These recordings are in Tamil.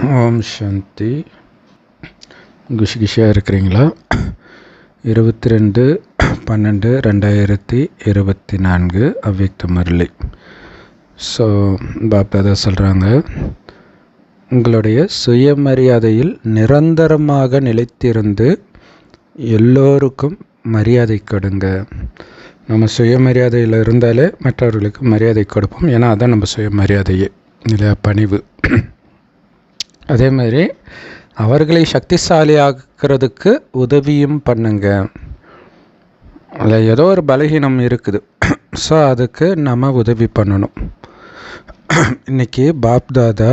ஓம் சாந்தி. குஷியாக இருக்கிறீங்களா? 22/12/2024 அவ்யக்த முரளி. ஸோ பாப்தாதா சொல்கிறாங்க, உங்களுடைய சுயமரியாதையில் நிரந்தரமாக நிலைத்திருந்து எல்லோருக்கும் மரியாதை கொடுங்க. நம்ம சுயமரியாதையில் இருந்தாலே மற்றவர்களுக்கு மரியாதை கொடுப்போம். ஏன்னா அதுதான் நம்ம சுயமரியாதையே இல்லையா, பணிவு. அதே மாதிரி அவர்களை சக்திசாலியாக்கிறதுக்கு உதவியும் பண்ணுங்க. அதில் ஏதோ ஒரு பலகீனம் இருக்குது, ஸோ அதுக்கு நம்ம உதவி பண்ணணும். இன்றைக்கி பாப்தாதா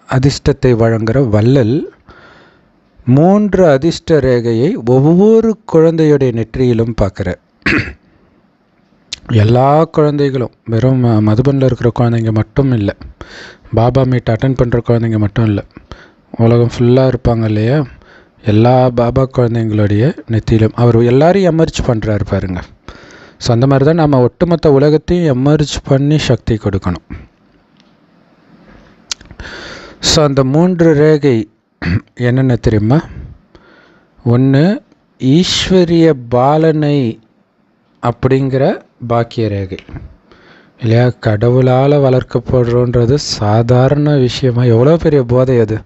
அதிர்ஷ்டத்தை வழங்குகிற வள்ளல் 3 அதிர்ஷ்ட ரேகையை ஒவ்வொரு குழந்தையுடைய நெற்றியிலும் பார்க்குற. எல்லா குழந்தைகளும், வெறும் மதுபனில் இருக்கிற குழந்தைங்க மட்டும் இல்லை, பாபா மீட் அட்டன் பண்ணுற குழந்தைங்க மட்டும் இல்லை, உலகம் ஃபுல்லாக இருப்பாங்க இல்லையா, எல்லா பாபா குழந்தைங்களுடைய நெத்தியிலும் அவர் எல்லாரையும் எமர்ஜ் பண்ணுறாரு பாருங்க. ஸோ அந்த மாதிரி தான் நம்ம ஒட்டுமொத்த உலகத்தையும் எமர்ஜ் பண்ணி சக்தி கொடுக்கணும். ஸோ அந்த 3 ரேகை என்னென்ன தெரியுமா? ஒன்று ஈஸ்வரிய பாலனை அப்படிங்கிற பாக்கிய ரேகை இல்லையா. கடவுளால் வளர்க்கப்படுறோன்றது சாதாரண விஷயமா, எவ்வளோ பெரிய போதை அது.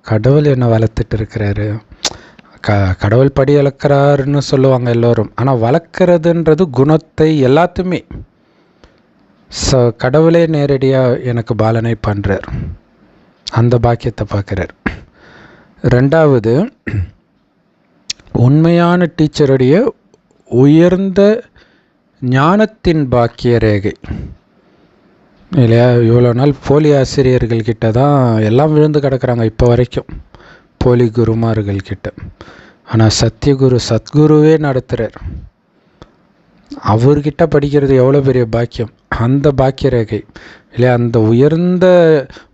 கடவுள் என்னை வளர்த்துட்டு இருக்கிறாரு, கடவுள் படி வளர்க்குறாருன்னு சொல்லுவாங்க எல்லோரும். ஆனால் வளர்க்குறதுன்றது குணத்தை எல்லாத்தையுமே. ஸோ கடவுளே நேரடியாக எனக்கு பாலனை பண்ணுறார், அந்த பாக்கியத்தை பார்க்குறார். 2வது உண்மையான டீச்சருடைய உயர்ந்த ஞானத்தின் பாக்கிய ரேகை இல்லையா. இவ்வளோ நாள் போலி ஆசிரியர்கள்கிட்ட தான் எல்லாம் விழுந்து கிடக்கிறாங்க இப்போ வரைக்கும், போலி குருமார்கள்கிட்ட. ஆனால் சத்குருவே நடத்துகிறார். அவர்கிட்ட படிக்கிறது எவ்வளோ பெரிய பாக்கியம். அந்த பாக்கிய ரேகை இல்லையா, அந்த உயர்ந்த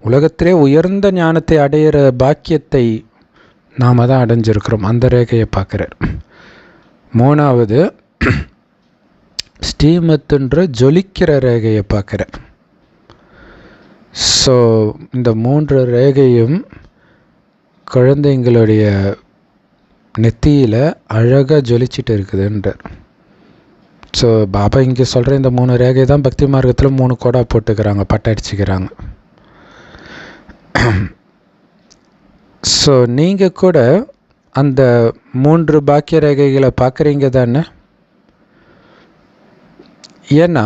உலகத்திலே உயர்ந்த ஞானத்தை அடையிற பாக்கியத்தை நாம் தான் அடைஞ்சிருக்கிறோம். அந்த ரேகையை பார்க்குறார். 3வது ஸ்ரீமத்துன்ற ஜொலிக்கிற ரேகையை பார்க்குறார். ஸோ இந்த 3 ரேகையும் குழந்தைங்களுடைய நெத்தியில் அழகாக ஜொலிச்சிட்டு இருக்குதுன்றார். ஸோ பாபா இங்கே சொல்கிற இந்த 3 ரேகை தான் பக்தி மார்க்கத்தில் 3 கோடா போட்டுக்கிறாங்க, பட்டை அடிச்சுக்கிறாங்க. ஸோ நீங்கள் கூட அந்த 3 பாக்கிய ரேகைகளை பார்க்குறீங்க தானே? ஏன்னா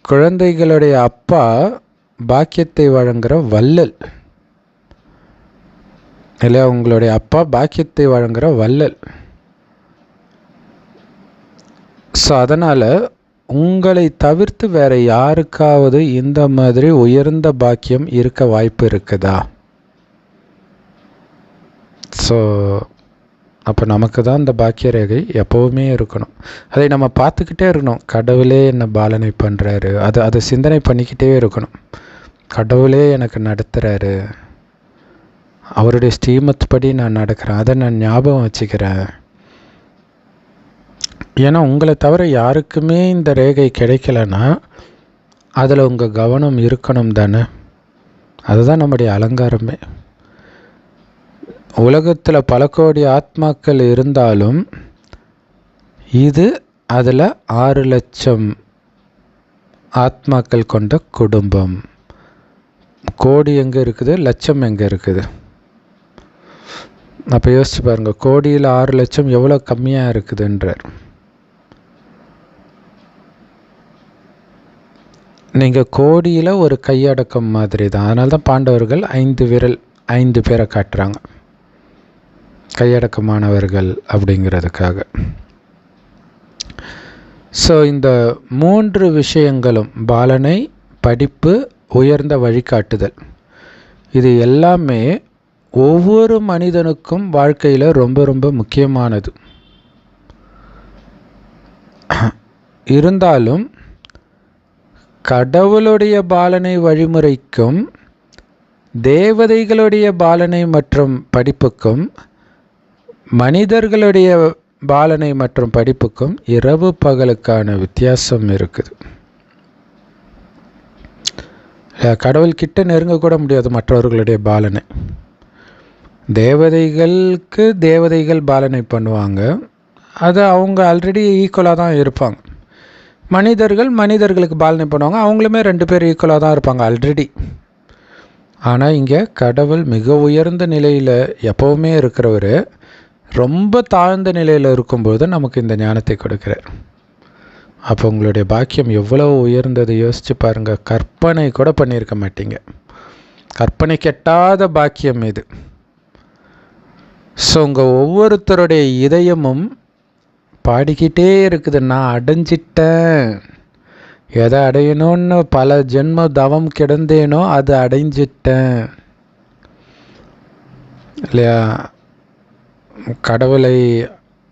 குழந்தைகளுடைய அப்பா பாக்கியத்தை வழங்குகிற வள்ளல் இல்லையா. உங்களுடைய அப்பா பாக்கியத்தை வழங்குகிற வள்ளல். ஸோ அதனால் உங்களை தவிர்த்து வேறு யாருக்காவது இந்த மாதிரி உயர்ந்த பாக்கியம் இருக்க வாய்ப்பு இருக்குதா? ஸோ அப்போ நமக்கு தான் இந்த பாக்கிய ரேகை எப்போவுமே இருக்கணும். அதை நம்ம பார்த்துக்கிட்டே இருக்கணும். கடவுளே என்னை பாலனை பண்ணுறாரு, அதை சிந்தனை பண்ணிக்கிட்டே இருக்கணும். கடவுளே எனக்கு நடத்துகிறாரு, அவருடைய ஸ்ரீமத் படி நான் நடக்கிறேன், அதை நான் ஞாபகம் வச்சுக்கிறேன். ஏன்னா உங்களை தவிர யாருக்குமே இந்த ரேகை கிடைக்கலன்னா அதில் உங்கள் கவனம் இருக்கணும் தானே. அதுதான் நம்முடைய அலங்காரமே. உலகத்தில் பல கோடி ஆத்மாக்கள் இருந்தாலும் இது அதில் 6 லட்சம் ஆத்மாக்கள் கொண்ட குடும்பம். கோடி எங்கே இருக்குது, லட்சம் எங்கே இருக்குது? அப்போ யோசிச்சு பாருங்கள், கோடியில் 6 லட்சம் எவ்வளோ கம்மியாக இருக்குதுன்றார். நீங்கள் கோடியில் ஒரு கையடக்கம் மாதிரி தான். அதனால தான் பாண்டவர்கள் 5 விரல் 5 பேரை காட்டுறாங்க, கையடக்கமானவர்கள் அப்படிங்கிறதுக்காக. ஸோ இந்த 3 விஷயங்களும் பாலனை, படிப்பு, உயர்ந்த வழிகாட்டுதல், இது எல்லாமே ஒவ்வொரு மனிதனுக்கும் வாழ்க்கையில் ரொம்ப ரொம்ப முக்கியமானது. இருந்தாலும் கடவுளுடைய பாலனை வழிமுறைக்கும் தேவதைகளுடைய பாலனை மற்றும் படிப்புக்கும் மனிதர்களுடைய பாலனை மற்றும் படிப்புக்கும் இரவு பகலுக்கான வித்தியாசம் இருக்குது கடவுள்கிட்ட நெருங்கக்கூட முடியாது மற்றவர்களுடைய பாலனை. தேவதைகளுக்கு தேவதைகள் பாலனை பண்ணுவாங்க, அது அவங்க ஆல்ரெடி ஈக்குவலாக தான் இருப்பாங்க. மனிதர்களுக்கு பாலனை பண்ணுவாங்க, அவங்களுமே 2 பேர் ஈக்குவலாக தான் இருப்பாங்க ஆல்ரெடி. ஆனால் இங்கே கடவுள் மிக உயர்ந்த நிலையில் எப்போவுமே இருக்கிறவர் ரொம்ப தாழ்ந்த நிலையில் இருக்கும்போது நமக்கு இந்த ஞானத்தை கொடுக்குறார். அப்போ உங்களுடைய பாக்கியம் எவ்வளோ உயர்ந்தது யோசித்து பாருங்கள். கற்பனை கூட பண்ணியிருக்க மாட்டீங்க. கற்பனை கெட்டாத பாக்கியம் இது. ஸோ உங்கள் ஒவ்வொருத்தருடைய இதயமும் பாடிக்கிட்டே இருக்குது, நான் அடைஞ்சிட்டேன். எதை அடையணும்னு பல ஜென்ம தவம் கிடந்தேனோ அது அடைஞ்சிட்டேன் இல்லையா? கடவுளை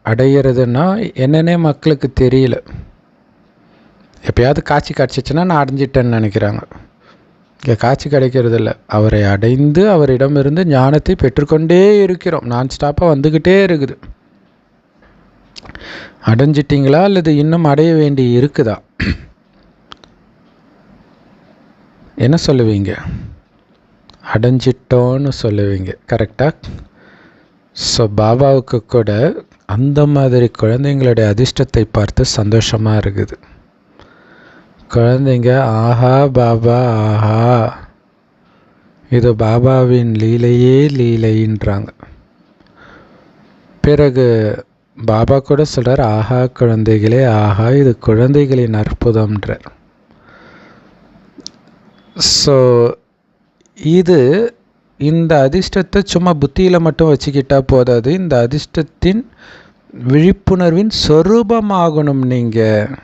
அடையிறதுன்னா என்னன்னே மக்களுக்கு தெரியல. எப்பயாவது காட்சி கிடச்சிச்சின்னா நான் அடைஞ்சிட்டேன்னு நினைக்கிறாங்க. இங்கே காட்சி கிடைக்கிறதில்ல. அவரை அடைந்து அவரிடமிருந்து ஞானத்தை பெற்றுக்கொண்டே இருக்கிறோம். நான் ஸ்டாப்பாக வந்துக்கிட்டே இருக்குது. அடைஞ்சிட்டிங்களா அல்லது இன்னும் அடைய வேண்டி இருக்குதா? என்ன சொல்லுவீங்க? அடைஞ்சிட்டோன்னு சொல்லுவீங்க, கரெக்டாக? ஸோ பாபாவுக்கு கூட அந்த மாதிரி குழந்தைங்களுடைய அதிர்ஷ்டத்தை பார்த்து சந்தோஷமாக இருக்குது. குழந்தைங்க ஆஹா பாபா ஆஹா, இது பாபாவின் லீலையே லீலைன்றாங்க. பிறகு பாபா கூட சொல்கிறார், ஆஹா குழந்தைகளே ஆஹா, இது குழந்தைகளின் அற்புதம்ன்றார். ஸோ இது இந்த அதிர்ஷ்டத்தை சும்மா புத்தியில் மட்டும் வச்சுக்கிட்டால் போதாது, இந்த அதிர்ஷ்டத்தின் விழிப்புணர்வின் சொரூபமாகணும். நீங்கள்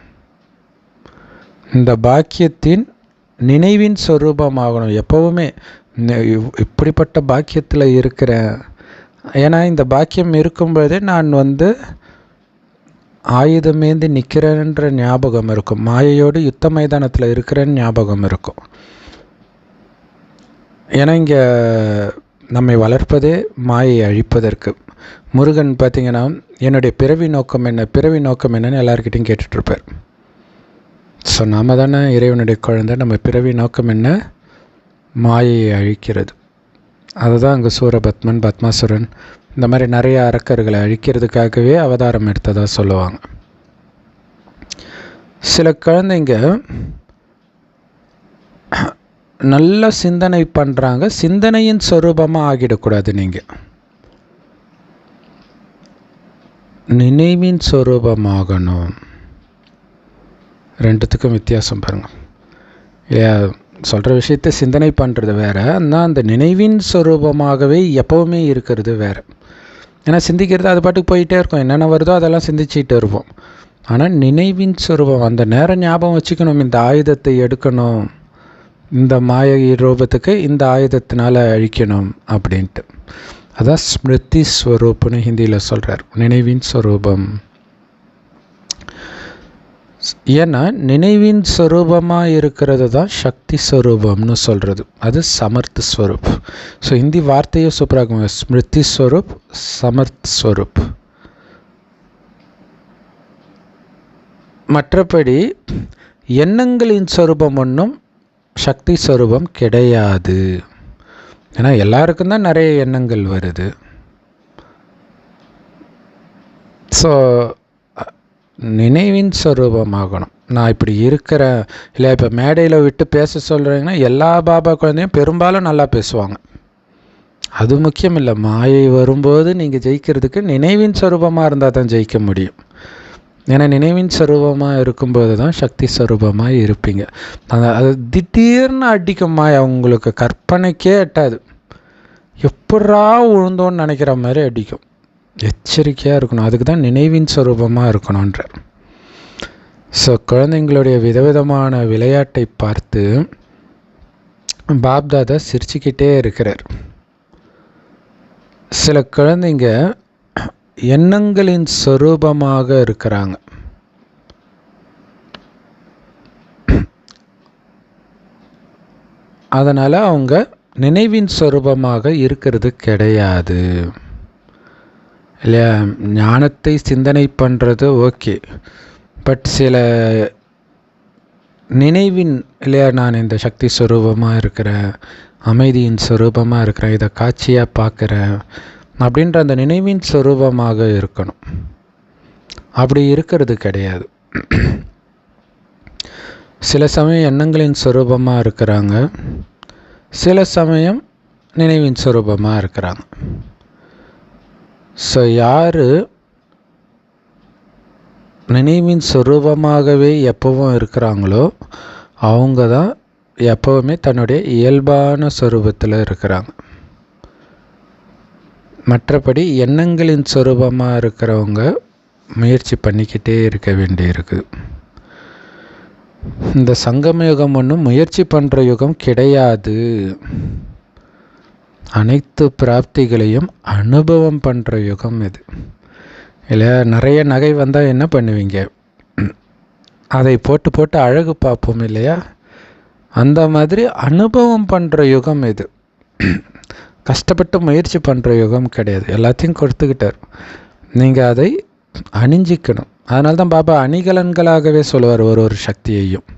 இந்த பாக்கியத்தின் நினைவின் சொரூபமாகணும் எப்போவுமே. இப்படிப்பட்ட பாக்கியத்தில் இருக்கிறேன். ஏன்னா இந்த பாக்கியம் இருக்கும்போதே நான் ஆயுதமேந்தி நிற்கிறேன்ற ஞாபகம் இருக்கும். மாயையோடு யுத்த மைதானத்தில் இருக்கிறேன்னு ஞாபகம் இருக்கும். ஏன்னா இங்கே நம்மை வளர்ப்பதே மாயை அழிப்பதற்கு. முருகன் பார்த்திங்கன்னா என்னுடைய பிறவி நோக்கம் என்னன்னு எல்லாருக்கிட்டையும் கேட்டுட்ருப்பார். ஸோ நாம் தானே இறைவனுடைய குழந்தை. நம்ம பிறவி நோக்கம் என்ன? மாயையை அழிக்கிறது. அதுதான் அங்கே சூரபத்மன், பத்மாசுரன், இந்த மாதிரி நிறைய அரக்கர்களை அழிக்கிறதுக்காகவே அவதாரம் எடுத்ததாக சொல்லுவாங்க. சில குழந்தைங்க நல்ல சிந்தனை பண்ணுறாங்க, சிந்தனையின் சொரூபமாக ஆகிடக்கூடாது. நீங்கள் நினைவின் சொரூபமாகணும். ரெண்டுத்துக்கும் வித்தியாசம் பாருங்கள். சொல்கிற விஷயத்தை சிந்தனை பண்ணுறது வேறு, ஆனால் அந்த நினைவின் சொரூபமாகவே எப்போவுமே இருக்கிறது வேறு. ஏன்னா சிந்திக்கிறது அது பாட்டுக்கு போயிட்டே இருக்கும், என்னென்ன வருதோ அதெல்லாம் சிந்திச்சுட்டு இருப்போம். ஆனால் நினைவின் சொரூபம், அந்த நேரம் ஞாபகம் வச்சுக்கணும், இந்த ஆயுதத்தை எடுக்கணும், இந்த மாய ரூபத்துக்கு இந்த ஆயுதத்தினால் அழிக்கணும் அப்படின்ட்டு. அதான் ஸ்மிருதி ஸ்வரூப்னு ஹிந்தியில் சொல்கிறார், நினைவின் ஸ்வரூபம். ஏன்னா நினைவின் ஸ்வரூபமாக இருக்கிறது தான் சக்தி ஸ்வரூபம்னு சொல்கிறது, அது சமர்த் ஸ்வரூப். ஸோ ஹிந்தி வார்த்தையே சூப்பராக இருக்கும், ஸ்மிருதி ஸ்வரூப், சமர்த் ஸ்வரூப். மற்றபடி எண்ணங்களின் ஸ்வரூபம் ஒன்றும் சக்தி ஸ்வரூபம் கிடையாது. ஏன்னா எல்லாருக்கும் தான் நிறைய எண்ணங்கள் வருது. ஸோ நினைவின் ஸ்வரூபமாகணும். நான் இப்படி இருக்கிறேன் இல்லை, இப்போ மேடையில் விட்டு பேச சொல்கிறீங்கன்னா எல்லா பாபா குழந்தையும் பெரும்பாலும் நல்லா பேசுவாங்க. அது முக்கியம் இல்லை. மாயை வரும்போது நீங்கள் ஜெயிக்கிறதுக்கு நினைவின் ஸ்வரூபமாக இருந்தால் தான் ஜெயிக்க முடியும். ஏன்னா நினைவின் ஸ்வரூபமாக இருக்கும்போது தான் சக்தி ஸ்வரூபமாக இருப்பீங்க. அது திடீர்னு அடிக்கும் மாயா, உங்களுக்கு கற்பனைக்கே எட்டாது. எப்படா உழுந்தோன்னு நினைக்கிற மாதிரி அடிக்கும். எச்சரிக்கையாக இருக்கணும். அதுக்கு தான் நினைவின் ஸ்வரூபமாக இருக்கணுன்றார். ஸோ குழந்தைங்களுடைய விதவிதமான விளையாட்டை பார்த்து பாப்தாதா சிரிச்சுக்கிட்டே இருக்கிறார். சில குழந்தைங்க எண்ணங்களின் ஸ்வரூபமாக இருக்கிறாங்க. அதனால் அவங்க நினைவின் ஸ்வரூபமாக இருக்கிறது கிடையாது இல்லையா? ஞானத்தை சிந்தனை பண்ணுறது ஓகே, பட் சில நினைவின் இல்லையா, நான் இந்த சக்தி ஸ்வரூபமாக இருக்கிறேன், அமைதியின் ஸ்வரூபமாக இருக்கிறேன், இதை காட்சியாக பார்க்குறேன் அப்படின்ற அந்த நினைவின் ஸ்வரூபமாக இருக்கணும். அப்படி இருக்கிறது கிடையாது. சில சமயம் எண்ணங்களின் ஸ்வரூபமாக இருக்கிறாங்க, சில சமயம் நினைவின் ஸ்வரூபமாக இருக்கிறாங்க. ஸோ யார் நினைவின் ஸ்வரூபமாகவே எப்பவும் இருக்கிறாங்களோ அவங்க தான் எப்போவுமே தன்னுடைய இயல்பான ஸ்வரூபத்தில் இருக்கிறாங்க. மற்றபடி எண்ணங்களின் ஸ்வரூபமாக இருக்கிறவங்க முயற்சி பண்ணிக்கிட்டே இருக்க வேண்டியிருக்குது. இந்த சங்கம யுகம் ஒன்றும் முயற்சி பண்ணுற யுகம் கிடையாது. அனைத்து பிராப்திகளையும் அனுபவம் பண்ணுற யுகம் இது. இல்லை, நிறைய நகை வந்தால் என்ன பண்ணுவீங்க? அதை போட்டு போட்டு அழகு பார்ப்போம் இல்லையா? அந்த மாதிரி அனுபவம் பண்ணுற யுகம் இது. கஷ்டப்பட்டு முயற்சி பண்ணுற யுகம் கிடையாது. எல்லாத்தையும் கொடுத்துக்கிட்டார், நீங்கள் அதை அணிஞ்சிக்கணும். அதனால தான் பாபா அணிகலன்களாகவே சொல்லுவார் ஒரு சக்தியையும்.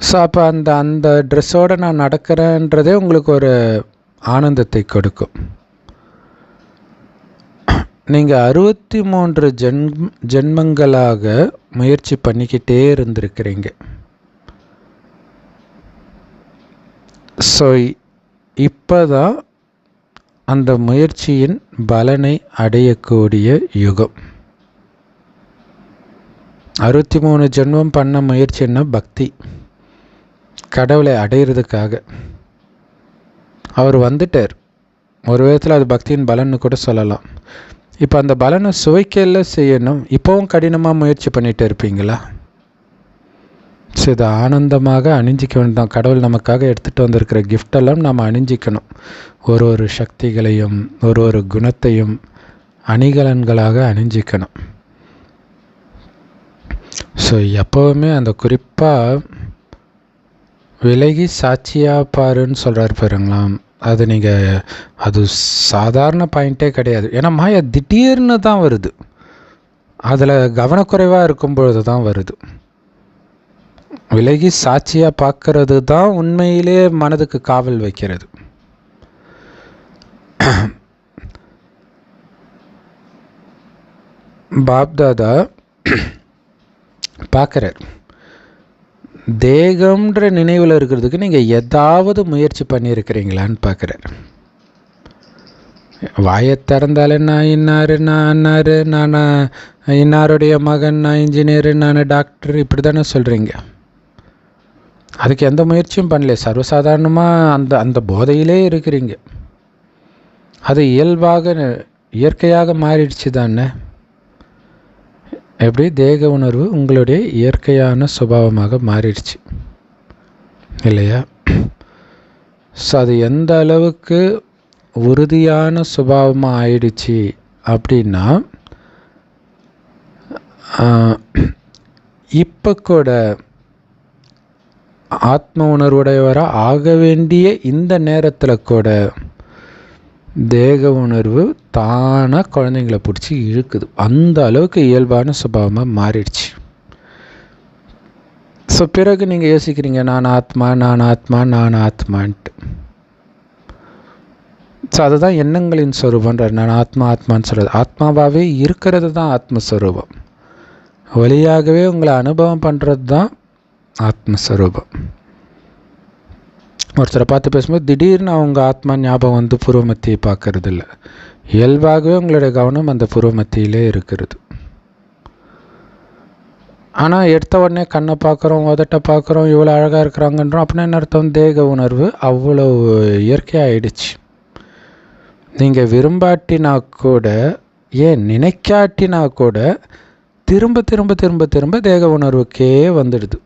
ஸோ அப்போ அந்த ட்ரெஸ்ஸோடு நான் நடக்கிறேன்றதே உங்களுக்கு ஒரு ஆனந்தத்தை கொடுக்கும். நீங்கள் 63 ஜென்மங்களாக முயற்சி பண்ணிக்கிட்டே இருந்திருக்கிறீங்க. ஸோ இப்போ தான் அந்த முயற்சியின் பலனை அடையக்கூடிய யுகம். 63 ஜென்மம் பண்ண முயற்சின்னா பக்தி, கடவுளை அடையிறதுக்காக. அவர் வந்துட்டார். ஒரு விதத்தில் அது பக்தியின் பலன்னு கூட சொல்லலாம். இப்போ அந்த பலனை சுவைக்கல செய்யணும். இப்போவும் கடினமாக முயற்சி பண்ணிகிட்டு இருப்பீங்களா? ஸோ இதை ஆனந்தமாக அணிஞ்சிக்க வேண்டாம். கடவுள் நமக்காக எடுத்துகிட்டு வந்திருக்கிற கிஃப்டெல்லாம் நாம் அணிஞ்சிக்கணும். ஒரு சக்திகளையும் ஒரு குணத்தையும் அணிகலன்களாக அணிஞ்சிக்கணும். ஸோ எப்போவுமே அந்த குறிப்பாக விலகி சாட்சியாக பாருன்னு சொல்கிறார் பாருங்களாம். அது அது சாதாரண பாயிண்ட்டே கிடையாது. ஏன்னா மாயா திடீர்னு தான் வருது. அதில் கவனக்குறைவாக இருக்கும்பொழுது தான் வருது. விலகி சாட்சியாக பார்க்கறது தான் உண்மையிலே மனதுக்கு காவல் வைக்கிறது. பாப்தாதா பார்க்குறார், தேகம்ன்ற நினைவில் இருக்கிறதுக்கு நீங்கள் ஏதாவது முயற்சி பண்ணியிருக்கிறீங்களான்னு பார்க்குறார். வாயை திறந்தாலே நான் இன்னார், நான் அன்னார், நான் இன்னாருடைய மகன், நான் இன்ஜினியரு, நான் டாக்டர், இப்படி தானே சொல்கிறீங்க. அதுக்கு எந்த முயற்சியும் பண்ணல. சர்வசாதாரணமாக அந்த போதையிலே இருக்கிறீங்க. அது இயற்கையாக மாறிடுச்சு தானே. எப்படி தேக உணர்வு உங்களுடைய இயற்கையான சுபாவமாக மாறிடுச்சு இல்லையா? ஸோ அது எந்த அளவுக்கு உறுதியான சுபாவமாக ஆயிடுச்சு அப்படின்னா, இப்போ கூட ஆத்ம உணர்வுடையவராக ஆக வேண்டிய இந்த நேரத்தில் கூட தேக உணர்வு தானாக குழந்தைங்கள பிடிச்சி இழுக்குது. அந்த அளவுக்கு இயல்பான சுபாவமாக மாறிடுச்சு. ஸோ பிறகு நீங்கள் யோசிக்கிறீங்க, நான் ஆத்மா, நான் ஆத்மா, நான் ஆத்மான்ட்டு. ஸோ அதுதான் எண்ணங்களின் ஸ்வரூபன்றார். நான் ஆத்மான்னு சொல்கிறது, ஆத்மாவாகவே இருக்கிறது தான் ஆத்மஸ்வரூபம். வழியாகவே உங்களை அனுபவம் பண்ணுறது தான் ஆத்மஸ்வரூபம். ஒருத்தரை பார்த்து பேசும்போது திடீர்னு அவங்க ஆத்மா ஞாபகம் வந்து பூர்வமத்தியை பார்க்கறது இல்லை. இயல்பாகவே உங்களுடைய கவனம் அந்த பூர்வமத்தியிலே இருக்கிறது. ஆனால் எடுத்த உடனே கண்ணை பார்க்குறோம், உதட்டை பார்க்குறோம், இவ்வளோ அழகாக இருக்கிறாங்கன்றோம். அப்படின்னா என்ன அர்த்தம்? தேக உணர்வு அவ்வளோ இயற்கையாகிடுச்சு. நீங்கள் விரும்பாட்டினா கூட, ஏன் நினைக்காட்டினா கூட திரும்ப திரும்ப திரும்ப திரும்ப தேக உணர்வுக்கே வந்துடுது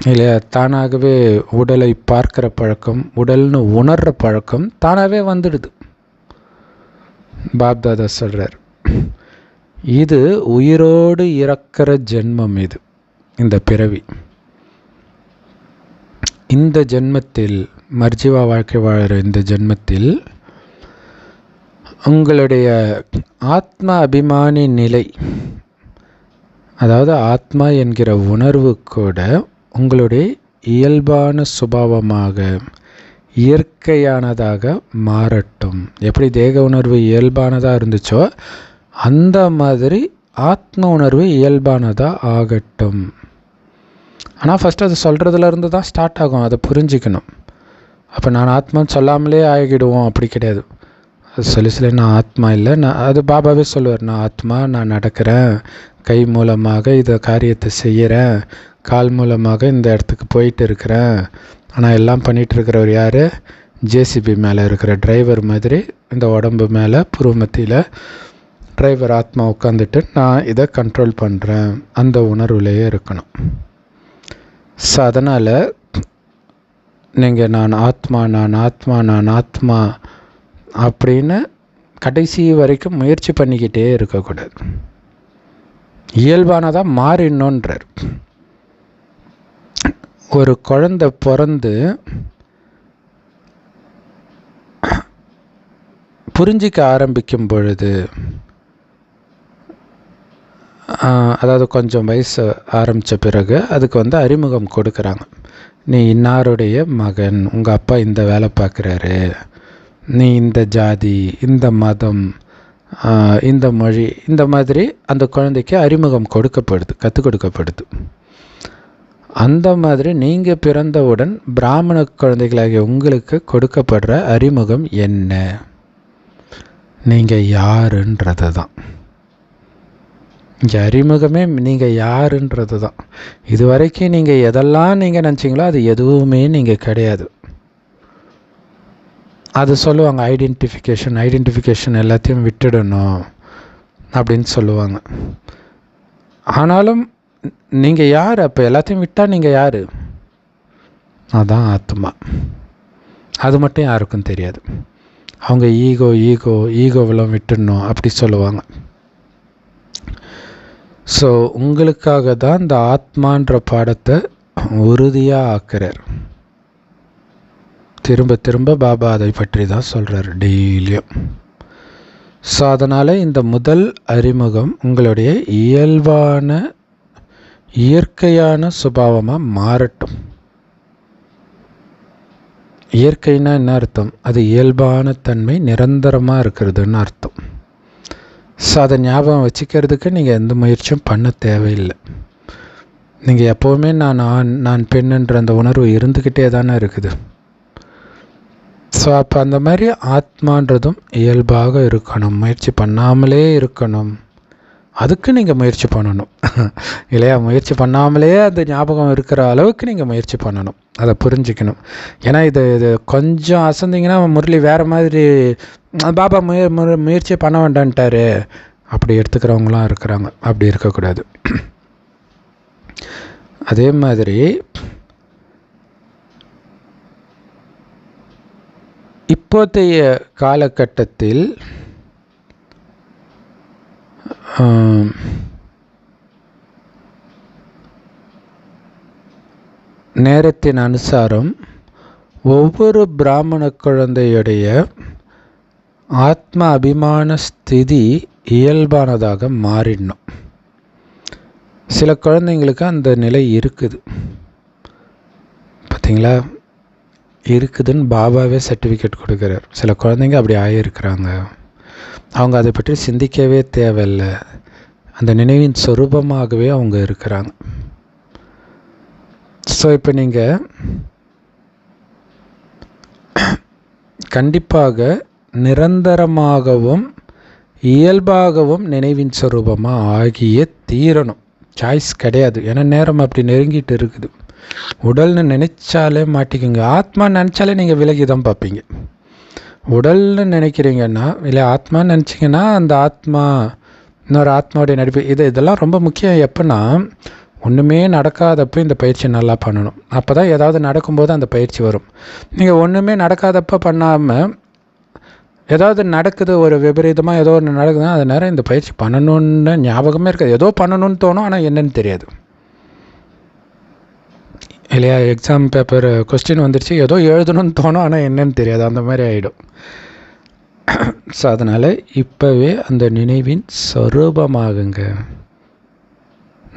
இல்லையா? தானாகவே உடலை பார்க்குற பழக்கம், உடல்னு உணர்கிற பழக்கம் தானாகவே வந்துடுது. பாப்தாதா சொல்கிறார், இது உயிரோடு இறக்கிற ஜென்மம். இது இந்த பிறவி. இந்த ஜென்மத்தில் மர்ஜிவா வாழ்க்கை வாழற இந்த ஜென்மத்தில் உங்களுடைய ஆத்ம அபிமானி நிலை அதாவது ஆத்மா என்கிற உணர்வு கூட உங்களுடைய இயல்பான சுபாவமாக இயற்கையானதாக மாறட்டும். எப்படி தேக உணர்வு இயல்பானதாக இருந்துச்சோ அந்த மாதிரி ஆத்ம உணர்வு இயல்பானதாக ஆகட்டும். ஆனால் ஃபஸ்ட்டு அது சொல்கிறதுலேருந்து தான் ஸ்டார்ட் ஆகும், அதை புரிஞ்சிக்கணும். அப்போ நான் ஆத்மான்னு சொல்லாமலே ஆகிடுவோம், அப்படி கிடையாது. அது சொல்லி நான் ஆத்மா இல்லை, நான் அது பாபாவே சொல்லுவார், நான் ஆத்மா, நான் நடக்கிறேன், கை மூலமாக இதை காரியத்தை செய்கிறேன், கால் மூலமாக இந்த இடத்துக்கு போயிட்டு இருக்கிறேன். ஆனால் எல்லாம் பண்ணிகிட்டு இருக்கிறவர் யார்? ஜேசிபி மேலே இருக்கிற டிரைவர் மாதிரி இந்த உடம்பு மேலே புருவமத்தியில் டிரைவர் ஆத்மா உட்காந்துட்டு நான் இதை கண்ட்ரோல் பண்ணுறேன், அந்த உணர்வுலேயே இருக்கணும். ஸோ அதனால் நீங்கள் நான் ஆத்மா, நான் ஆத்மா, நான் ஆத்மா அப்படின்னு கடைசி வரைக்கும் முயற்சி பண்ணிக்கிட்டே இருக்கக்கூடாது. இயல்பானதாக மாறிடணுன்றார். ஒரு குழந்தை பிறந்து புரிஞ்சிக்க ஆரம்பிக்கும் பொழுது, அதாவது கொஞ்சம் வயசு ஆரம்பித்த பிறகு அதுக்கு அறிமுகம் கொடுக்குறாங்க. நீ இன்னாருடைய மகன், உங்கள் அப்பா இந்த வேலை பார்க்குறாரு, நீ இந்த ஜாதி, இந்த மதம், இந்த மொழி, இந்த மாதிரி அந்த குழந்தைக்கு அறிமுகம் கொடுக்கப்படுது, கற்றுக் கொடுக்கப்படுது. அந்த மாதிரி நீங்கள் பிறந்தவுடன் பிராமண குழந்தைகளாகிய உங்களுக்கு கொடுக்கப்படுற அறிமுகம் என்ன? நீங்கள் யாருன்றது தான். இங்கே அறிமுகமே நீங்கள் யாருன்றது தான். இது வரைக்கும் நீங்கள் எதெல்லாம் நீங்கள் நினச்சிங்களோ அது எதுவுமே நீங்கள் கிடையாது. அது சொல்லுவாங்க ஐடென்டிஃபிகேஷன் எல்லாத்தையும் விட்டுடணும் அப்படின்னு சொல்லுவாங்க. ஆனாலும் நீங்கள் யார்? அப்போ எல்லாத்தையும் விட்டால் நீங்கள் யார்? அதான் ஆத்மா. அது மட்டும் யாருக்கும் தெரியாது. அவங்க ஈகோவெல்லாம் விட்டுடணும் அப்படி சொல்லுவாங்க. ஸோ உங்களுக்காக தான் இந்த ஆத்மான்ற பாடத்தை உறுதியாக ஆக்குறார். திரும்ப திரும்ப பாபா அதை பற்றி தான் சொல்கிறார் டெய்லியும். ஸோ அதனால் இந்த முதல் அறிமுகம் உங்களுடைய இயற்கையான சுபாவமாக மாறட்டும். இயற்கைன்னா என்ன அர்த்தம்? அது இயல்பான தன்மை, நிரந்தரமாக இருக்கிறதுன்னு அர்த்தம். ஸோ அதை ஞாபகம் வச்சுக்கிறதுக்கு நீங்கள் எந்த முயற்சியும் பண்ண தேவையில்லை. நீங்கள் எப்போவுமே நான் பெண்ணுன்ற அந்த உணர்வு இருந்துக்கிட்டே தானே இருக்குது. ஸோ அப்போ அந்த மாதிரி ஆத்மான்றதும் இயல்பாக இருக்கணும், முயற்சி பண்ணாமலே இருக்கணும். அதுக்கு நீங்கள் முயற்சி பண்ணணும் இல்லையா? முயற்சி பண்ணாமலே அந்த ஞாபகம் இருக்கிற அளவுக்கு நீங்கள் முயற்சி பண்ணணும், அதை புரிஞ்சிக்கணும். ஏன்னா இது கொஞ்சம் அசந்திங்கன்னா முரளி வேறு மாதிரி பாபா முயற்சியை பண்ண வேண்டான்ட்டாரு அப்படி எடுத்துக்கிறவங்களாம் இருக்கிறாங்க. அப்படி இருக்கக்கூடாது. அதே மாதிரி இப்போதைய காலகட்டத்தில் நேரத்தின் அனுசாரம் ஒவ்வொரு பிராமண குழந்தையுடைய ஆத்ம அபிமான ஸ்திதி இயல்பானதாக மாறிடணும். சில குழந்தைங்களுக்கு அந்த நிலை இருக்குது, பார்த்தீங்களா? இருக்குதுன்னு பாபாவே சர்டிஃபிகேட் கொடுக்குறார். சில குழந்தைங்க அப்படி ஆகியிருக்கிறாங்க. அவங்க அதை பற்றி சிந்திக்கவே தேவையில்லை, அந்த நினைவின் சொரூபமாகவே அவங்க இருக்கிறாங்க. ஸோ இப்போ நீங்கள் கண்டிப்பாக நிரந்தரமாகவும் இயல்பாகவும் நினைவின் சொரூபமாக ஆகியே தீரணும். சாய்ஸ் கிடையாது. ஏன்னா நேரம் அப்படி நெருங்கிட்டு இருக்குது. உடல்னு நினைச்சாலே மாட்டிக்குங்க. ஆத்மா நினச்சாலே நீங்கள் விலகி தான் பார்ப்பீங்க. உடல்னு நினைக்கிறீங்கன்னா இல்லை ஆத்மான்னு நினச்சிங்கன்னா அந்த ஆத்மா இன்னொரு ஆத்மாவுடைய நடிப்பு இதெல்லாம் ரொம்ப முக்கியம். எப்போன்னா ஒன்றுமே நடக்காதப்போ இந்த பயிற்சி நல்லா பண்ணணும். அப்போ தான் ஏதாவது நடக்கும்போது அந்த பயிற்சி வரும். நீங்கள் ஒன்றுமே நடக்காதப்போ பண்ணாமல் ஏதாவது நடக்குது, ஒரு விபரீதமாக ஏதோ ஒன்று நடக்குதுன்னா அது நேரம் இந்த பயிற்சி பண்ணணுன்னு ஞாபகமே இருக்காது. ஏதோ பண்ணணும்னு தோணும், ஆனால் என்னன்னு தெரியாது இல்லையா? எக்ஸாம் பேப்பர் கொஸ்டின் வந்துடுச்சு, ஏதோ எழுதணும்னு தோணும், ஆனால் என்னன்னு தெரியாது. அந்த மாதிரி ஆகிடும். ஸோ அதனால் இப்போவே அந்த நினைவின் சொரூபமாகுங்க.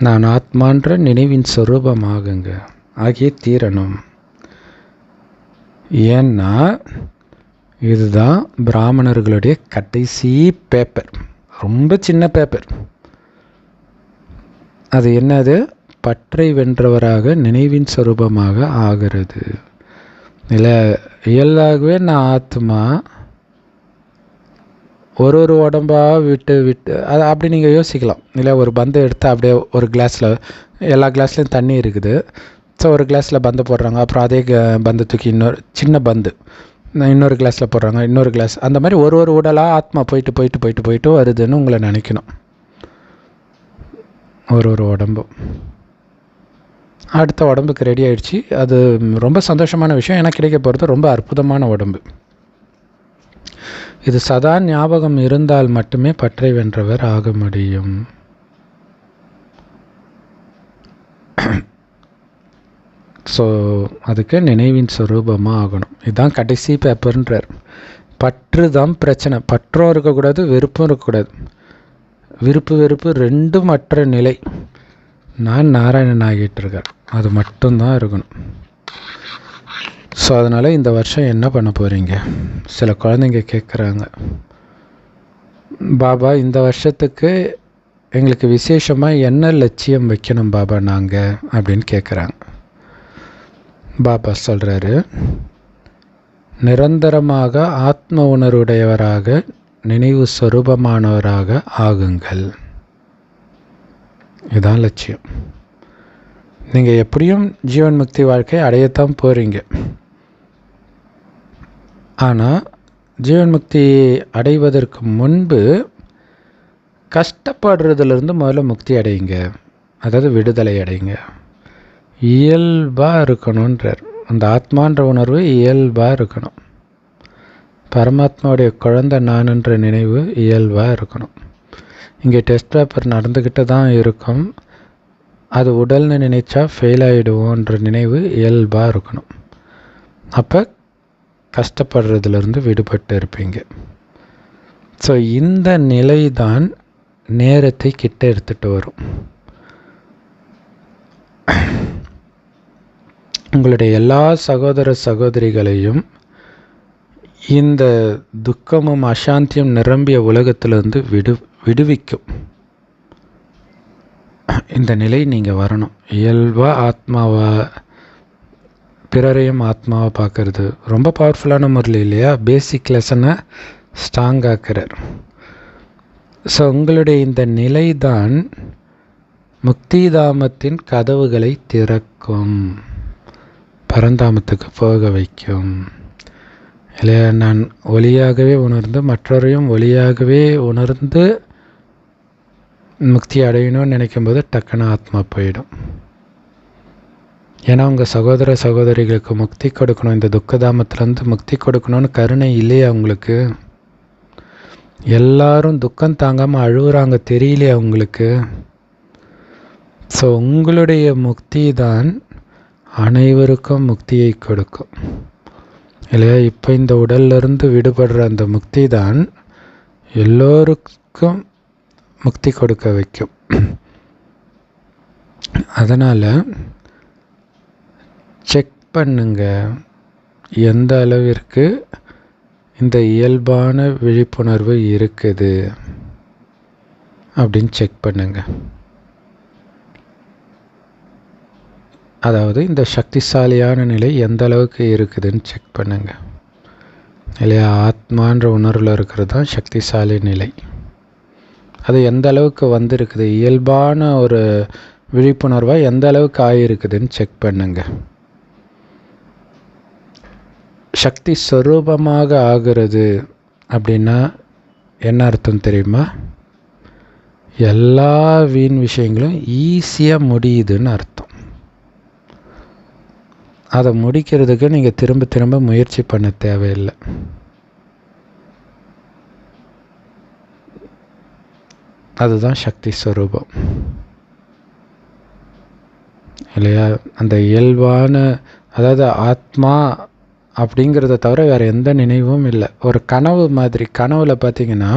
நான் ஆத்மான்ற நினைவின் சொரூபமாகுங்க ஆகிய தீரணும். ஏன்னா இதுதான் பிராமணர்களுடைய கடைசி பேப்பர், ரொம்ப சின்ன பேப்பர். அது என்னது? பற்றை வென்றவராக நினைவின் சொரூபமாக ஆகிறது. இல்லை, இயல்பாகவே நான் ஆத்மா, ஒரு உடம்பாக விட்டு அது அப்படி நீங்கள் யோசிக்கலாம். இல்லை, ஒரு பந்தை எடுத்து அப்படியே ஒரு கிளாஸில், எல்லா கிளாஸ்லேயும் தண்ணி இருக்குது. ஸோ ஒரு கிளாஸில் பந்து போடுறாங்க, அப்புறம் அதே பந்து தூக்கி இன்னொரு சின்ன பந்து இன்னொரு கிளாஸில் போடுறாங்க, இன்னொரு கிளாஸ், அந்த மாதிரி ஒரு உடலாக ஆத்மா போயிட்டு வருதுன்னு உங்களை நினைக்கணும். ஒரு உடம்பும் அடுத்த உடம்புக்கு ரெடி ஆகிடுச்சு. அது ரொம்ப சந்தோஷமான விஷயம். எனக்கு கிடைக்க போகிறது ரொம்ப அற்புதமான உடம்பு. இது சதா ஞாபகம் இருந்தால் மட்டுமே பற்றை வென்றவர் ஆக முடியும். ஸோ அதுக்கு நினைவின் சொரூபமாக ஆகணும். இதுதான் கடைசி பேப்பர்ன்றார். பற்று தான் பிரச்சனை. பற்றும் இருக்கக்கூடாது, வெறுப்பும் இருக்கக்கூடாது. வெறுப்பு ரெண்டும் மற்ற நிலை. நான் நாராயணன் ஆகிட்டு இருக்கேன், அது மட்டும்தான் இருக்கணும். ஸோ அதனால் இந்த வருஷம் என்ன பண்ண போகிறீங்க? சில குழந்தைங்க கேட்குறாங்க, பாபா இந்த வருஷத்துக்கு எங்களுக்கு விசேஷமாக என்ன லட்சியம் வைக்கணும் பாபா நாங்கள் அப்படின்னு கேட்குறாங்க. பாபா சொல்கிறாரு, நிரந்தரமாக ஆத்ம உணர்வுடையவராக நினைவு சொரூபமானவராக ஆகுங்கள். இதுதான் லட்சியம். நீங்கள் எப்படியும் ஜீவன் முக்தி வாழ்க்கை அடையத்தான் போகிறீங்க. ஆனால் ஜீவன் முக்தி அடைவதற்கு முன்பு கஷ்டப்படுறதுலேருந்து முதல்ல முக்தி அடையுங்க, அதாவது விடுதலை அடையுங்க. இயல்பாக இருக்கணுன்றார். அந்த ஆத்மான்ற உணர்வு இயல்பாக இருக்கணும். பரமாத்மாவுடைய குழந்தை நானுன்ற நினைவு இயல்பாக இருக்கணும். இங்கே டெஸ்ட் பேப்பர் நடந்துக்கிட்டு தான் இருக்கும். அது உடல்னு நினைச்சா ஃபெயில் ஆகிடுவோன்ற நினைவு இயல்பாக இருக்கணும். அப்போ கஷ்டப்படுறதுலேருந்து விடுபட்டு இருப்பீங்க. ஸோ இந்த நிலை தான் நேரத்தை கிட்ட எடுத்துகிட்டு வரும். உங்களுடைய எல்லா சகோதர சகோதரிகளையும் இந்த துக்கமும் அசாந்தியும் நிரம்பிய உலகத்திலிருந்து விடுவிக்கும். இந்த நிலை நீங்கள் வரணும். இயல்பாக ஆத்மாவா, பிறரையும் ஆத்மாவை பார்க்கறது ரொம்ப பவர்ஃபுல்லான முறையில் இல்லையா? பேசிக் லெசனை ஸ்ட்ராங் ஆக்குறார். ஸோ உங்களுடைய இந்த நிலை தான் முக்திதாமத்தின் கதவுகளை திறக்கும், பரந்தாமத்துக்கு போக வைக்கும். இல்லையா? நான் ஒளியாகவே உணர்ந்து மற்றவரையும் ஒளியாகவே உணர்ந்து முக்தி அடையணும்னு நினைக்கும்போது டக்குன்னு ஆத்மா போயிடும். ஏன்னா உங்கள் சகோதர சகோதரிகளுக்கு முக்தி கொடுக்கணும், இந்த துக்கதாமத்திலேருந்து முக்தி கொடுக்கணும்னு கருணை இல்லையா உங்களுக்கு? எல்லாரும் துக்கம் தாங்காமல் அழுகுறாங்க, தெரியலையா உங்களுக்கு? ஸோ உங்களுடைய முக்தி தான் அனைவருக்கும் முக்தியை கொடுக்கும் இல்லையா? இப்போ இந்த உடல்லிருந்து விடுபடுற அந்த முக்தி தான் எல்லோருக்கும் முக்தி கொடுக்க வைக்கும். அதனால் செக் பண்ணுங்க, எந்த அளவிற்கு இந்த இயல்பான விழிப்புணர்வு இருக்குது அப்படின்னு செக் பண்ணுங்க. அதாவது இந்த சக்திசாலியான நிலை எந்த அளவுக்கு இருக்குதுன்னு செக் பண்ணுங்க இல்லையா? ஆத்மான்ற உணர்வில் இருக்கிறது தான் சக்திசாலி நிலை. அது எந்த அளவுக்கு வந்திருக்குது, இயல்பான ஒரு விழிப்புணர்வாக எந்த அளவுக்கு ஆகிருக்குதுன்னு செக் பண்ணுங்க. சக்தி ஸ்வரூபமாக ஆகிறது அப்படின்னா என்ன அர்த்தம் தெரியுமா? எல்லா வீண் விஷயங்களும் ஈஸியாக முடியுதுன்னு அர்த்தம். அதை முடிக்கிறதுக்கு நீங்கள் திரும்ப திரும்ப முயற்சி பண்ண தேவையில்லை. அதுதான் சக்தி ஸ்வரூபம் இல்லையா? அந்த இயல்பான, அதாவது ஆத்மா அப்படிங்கிறத தவிர வேறு எந்த நினைவும் இல்லை. ஒரு கனவு மாதிரி. கனவுல பார்த்தீங்கன்னா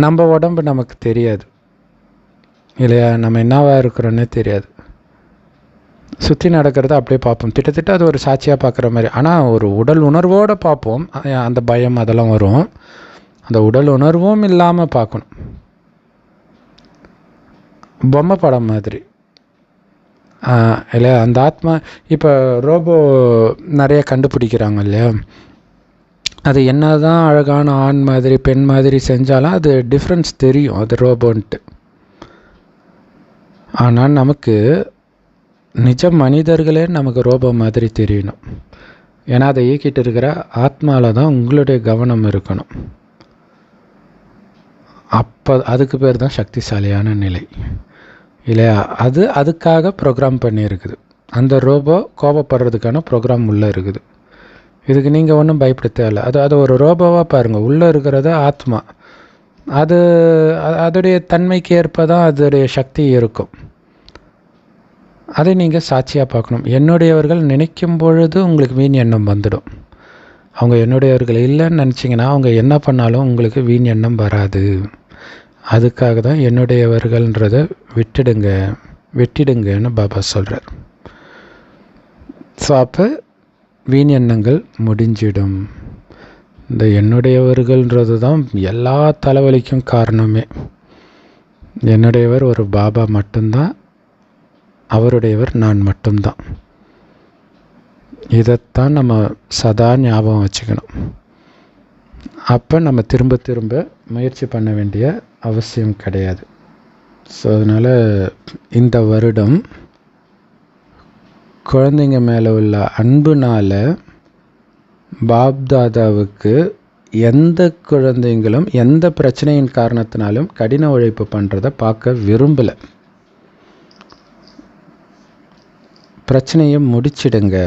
நம்ம உடம்பு நமக்கு தெரியாது. இல்லையா? நம்ம என்னவாக இருக்கிறோன்னே தெரியாது. சுற்றி நடக்கிறத அப்படியே பார்ப்போம், திட்டத்திட்ட அது ஒரு சாட்சியாக பார்க்குற மாதிரி. ஆனால் ஒரு உடல் உணர்வோடு பார்ப்போம், அந்த பயம் அதெல்லாம் வரும். அந்த உடல் உணர்வும் இல்லாமல் பார்க்கணும், பொம்மை படம் மாதிரி இல்லையா? அந்த ஆத்மா இப்போ ரோபோ நிறைய கண்டுபிடிக்கிறாங்க இல்லையா? அது என்ன தான் அழகான ஆண் மாதிரி பெண் மாதிரி செஞ்சாலும் அது டிஃப்ரென்ஸ் தெரியும், அது ரோபோன்ட்டு. ஆனால் நமக்கு நிஜ மனிதர்களே நமக்கு ரோபோ மாதிரி தெரியணும். ஏன்னா அதை இயக்கிட்டு இருக்கிற ஆத்மாவில் தான் உங்களுடைய கவனம் இருக்கணும். அப்போ அதுக்கு பேர் தான் சக்திசாலியான நிலை இல்லையா? அது அதுக்காக ப்ரோக்ராம் பண்ணியிருக்குது. அந்த ரோபோ கோபப்படுறதுக்கான ப்ரோக்ராம் உள்ளே இருக்குது. இதுக்கு நீங்கள் ஒன்றும் பயப்பட தேவையில்லை. அது ஒரு ரோபோவாக பாருங்கள், உள்ளே இருக்கிறது ஆத்மா. அது அதோடைய தன்மைக்கு ஏற்ப தான் அதோடைய சக்தி இருக்கும். அதை நீங்கள் சாட்சியாக பார்க்கணும். என்னுடையவர்கள் நினைக்கும் பொழுது உங்களுக்கு வீண் எண்ணம் வந்துடும். அவங்க என்னுடையவர்கள் இல்லைன்னு நினச்சிங்கன்னா அவங்க என்ன பண்ணாலும் உங்களுக்கு வீண் எண்ணம் வராது. அதுக்காக தான் என்னுடையவர்கள்ன்றதை வெட்டிடுங்கன்னு பாபா சொல்கிறார். ஸோ அப்போ வீண் எண்ணங்கள் முடிஞ்சிடும். இந்த என்னுடையவர்கள்ன்றது தான் எல்லா தலைவலிக்கும் காரணமே. என்னுடையவர் ஒரு பாபா மட்டும்தான், அவருடையவர் நான் மட்டும்தான். இதைத்தான் நம்ம சதா ஞாபகம் வச்சுக்கணும். அப்போ நம்ம திரும்ப திரும்ப முயற்சி பண்ண வேண்டிய அவசியம் கிடையாது. ஸோ அதனால் இந்த வருடம் குழந்தைங்க மேலே உள்ள அன்புனால் பாப்தாதாவுக்கு எந்த குழந்தைங்களும் எந்த பிரச்சனையின் காரணத்தினாலும் கடின உழைப்பு பண்ணுறதை பார்க்க விரும்பலை. பிரச்சனையை முடிச்சிடுங்க.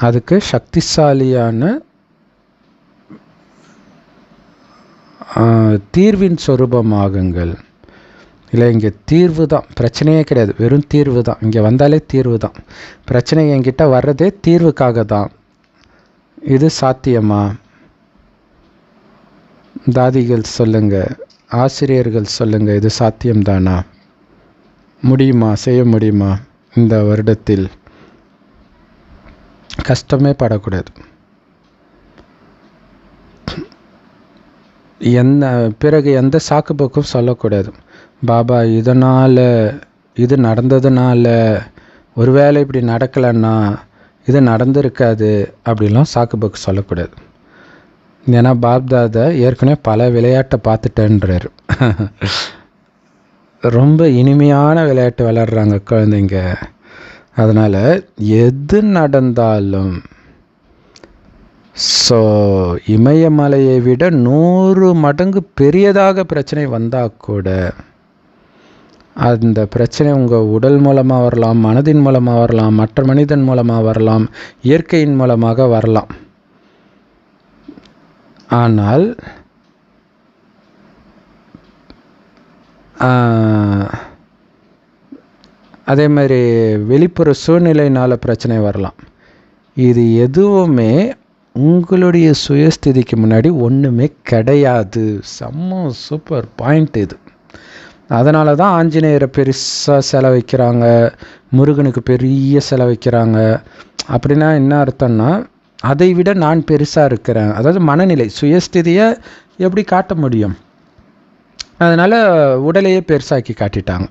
அதுக்கு சக்திசாலியான தீர்வின் சொரூபமாகுங்கள். இல்லை, இங்கே தீர்வு தான், பிரச்சனையே கிடையாது, வெறும் தீர்வு தான். இங்கே வந்தாலே தீர்வு தான். பிரச்சனை என்கிட்ட வர்றதே தீர்வுக்காக தான். இது சாத்தியமா? தாதிகள் சொல்லுங்க, ஆசிரியர்கள் சொல்லுங்க, இது சாத்தியம்தானா? முடியுமா? செய்ய முடியுமா? இந்த வருடத்தில் கஷ்டமே படக்கூடாது. பிறகு எந்த சாக்கு போக்கும் சொல்லக்கூடாது. பாபா இதனால் இது நடந்ததுனால, ஒருவேளை இப்படி நடக்கலைன்னா இது நடந்திருக்காது அப்படிலாம் சாக்கு போக்கு சொல்லக்கூடாது. ஏன்னா பாப்தாதா ஏற்கனவே பல விளையாட்டை பார்த்துட்டேன்றாரு. ரொம்ப இனிமையான விளையாட்டு விளையாடுறாங்க குழந்தைங்க. அதனால் எது நடந்தாலும், ஸோ இமயமலையை விட 100 மடங்கு பெரியதாக பிரச்சனை வந்தால் கூட, அந்த பிரச்சனை உங்கள் உடல் மூலமாக வரலாம், மனதின் மூலமாக வரலாம், மற்ற மனிதன் மூலமாக வரலாம், இயற்கையின் மூலமாக வரலாம். ஆனால் அதே மாதிரி வெளிப்புற சூழ்நிலையினால் பிரச்சனை வரலாம். இது எதுவுமே உங்களுடைய சுயஸ்திதிக்கு முன்னாடி ஒன்றுமே கிடையாது. செம்ம சூப்பர் பாயிண்ட் இது. அதனால தான் ஆஞ்சநேயரை பெருசாக செலவைக்கிறாங்க, முருகனுக்கு பெரிய செலவைக்கிறாங்க. அப்படின்னா என்ன அர்த்தம்னா, அதை விட நான் பெருசாக இருக்கிறேன். அதாவது மனநிலை, சுயஸ்திதியை எப்படி காட்ட முடியும்? அதனால் உடலையே பெருசாக்கி காட்டிட்டாங்க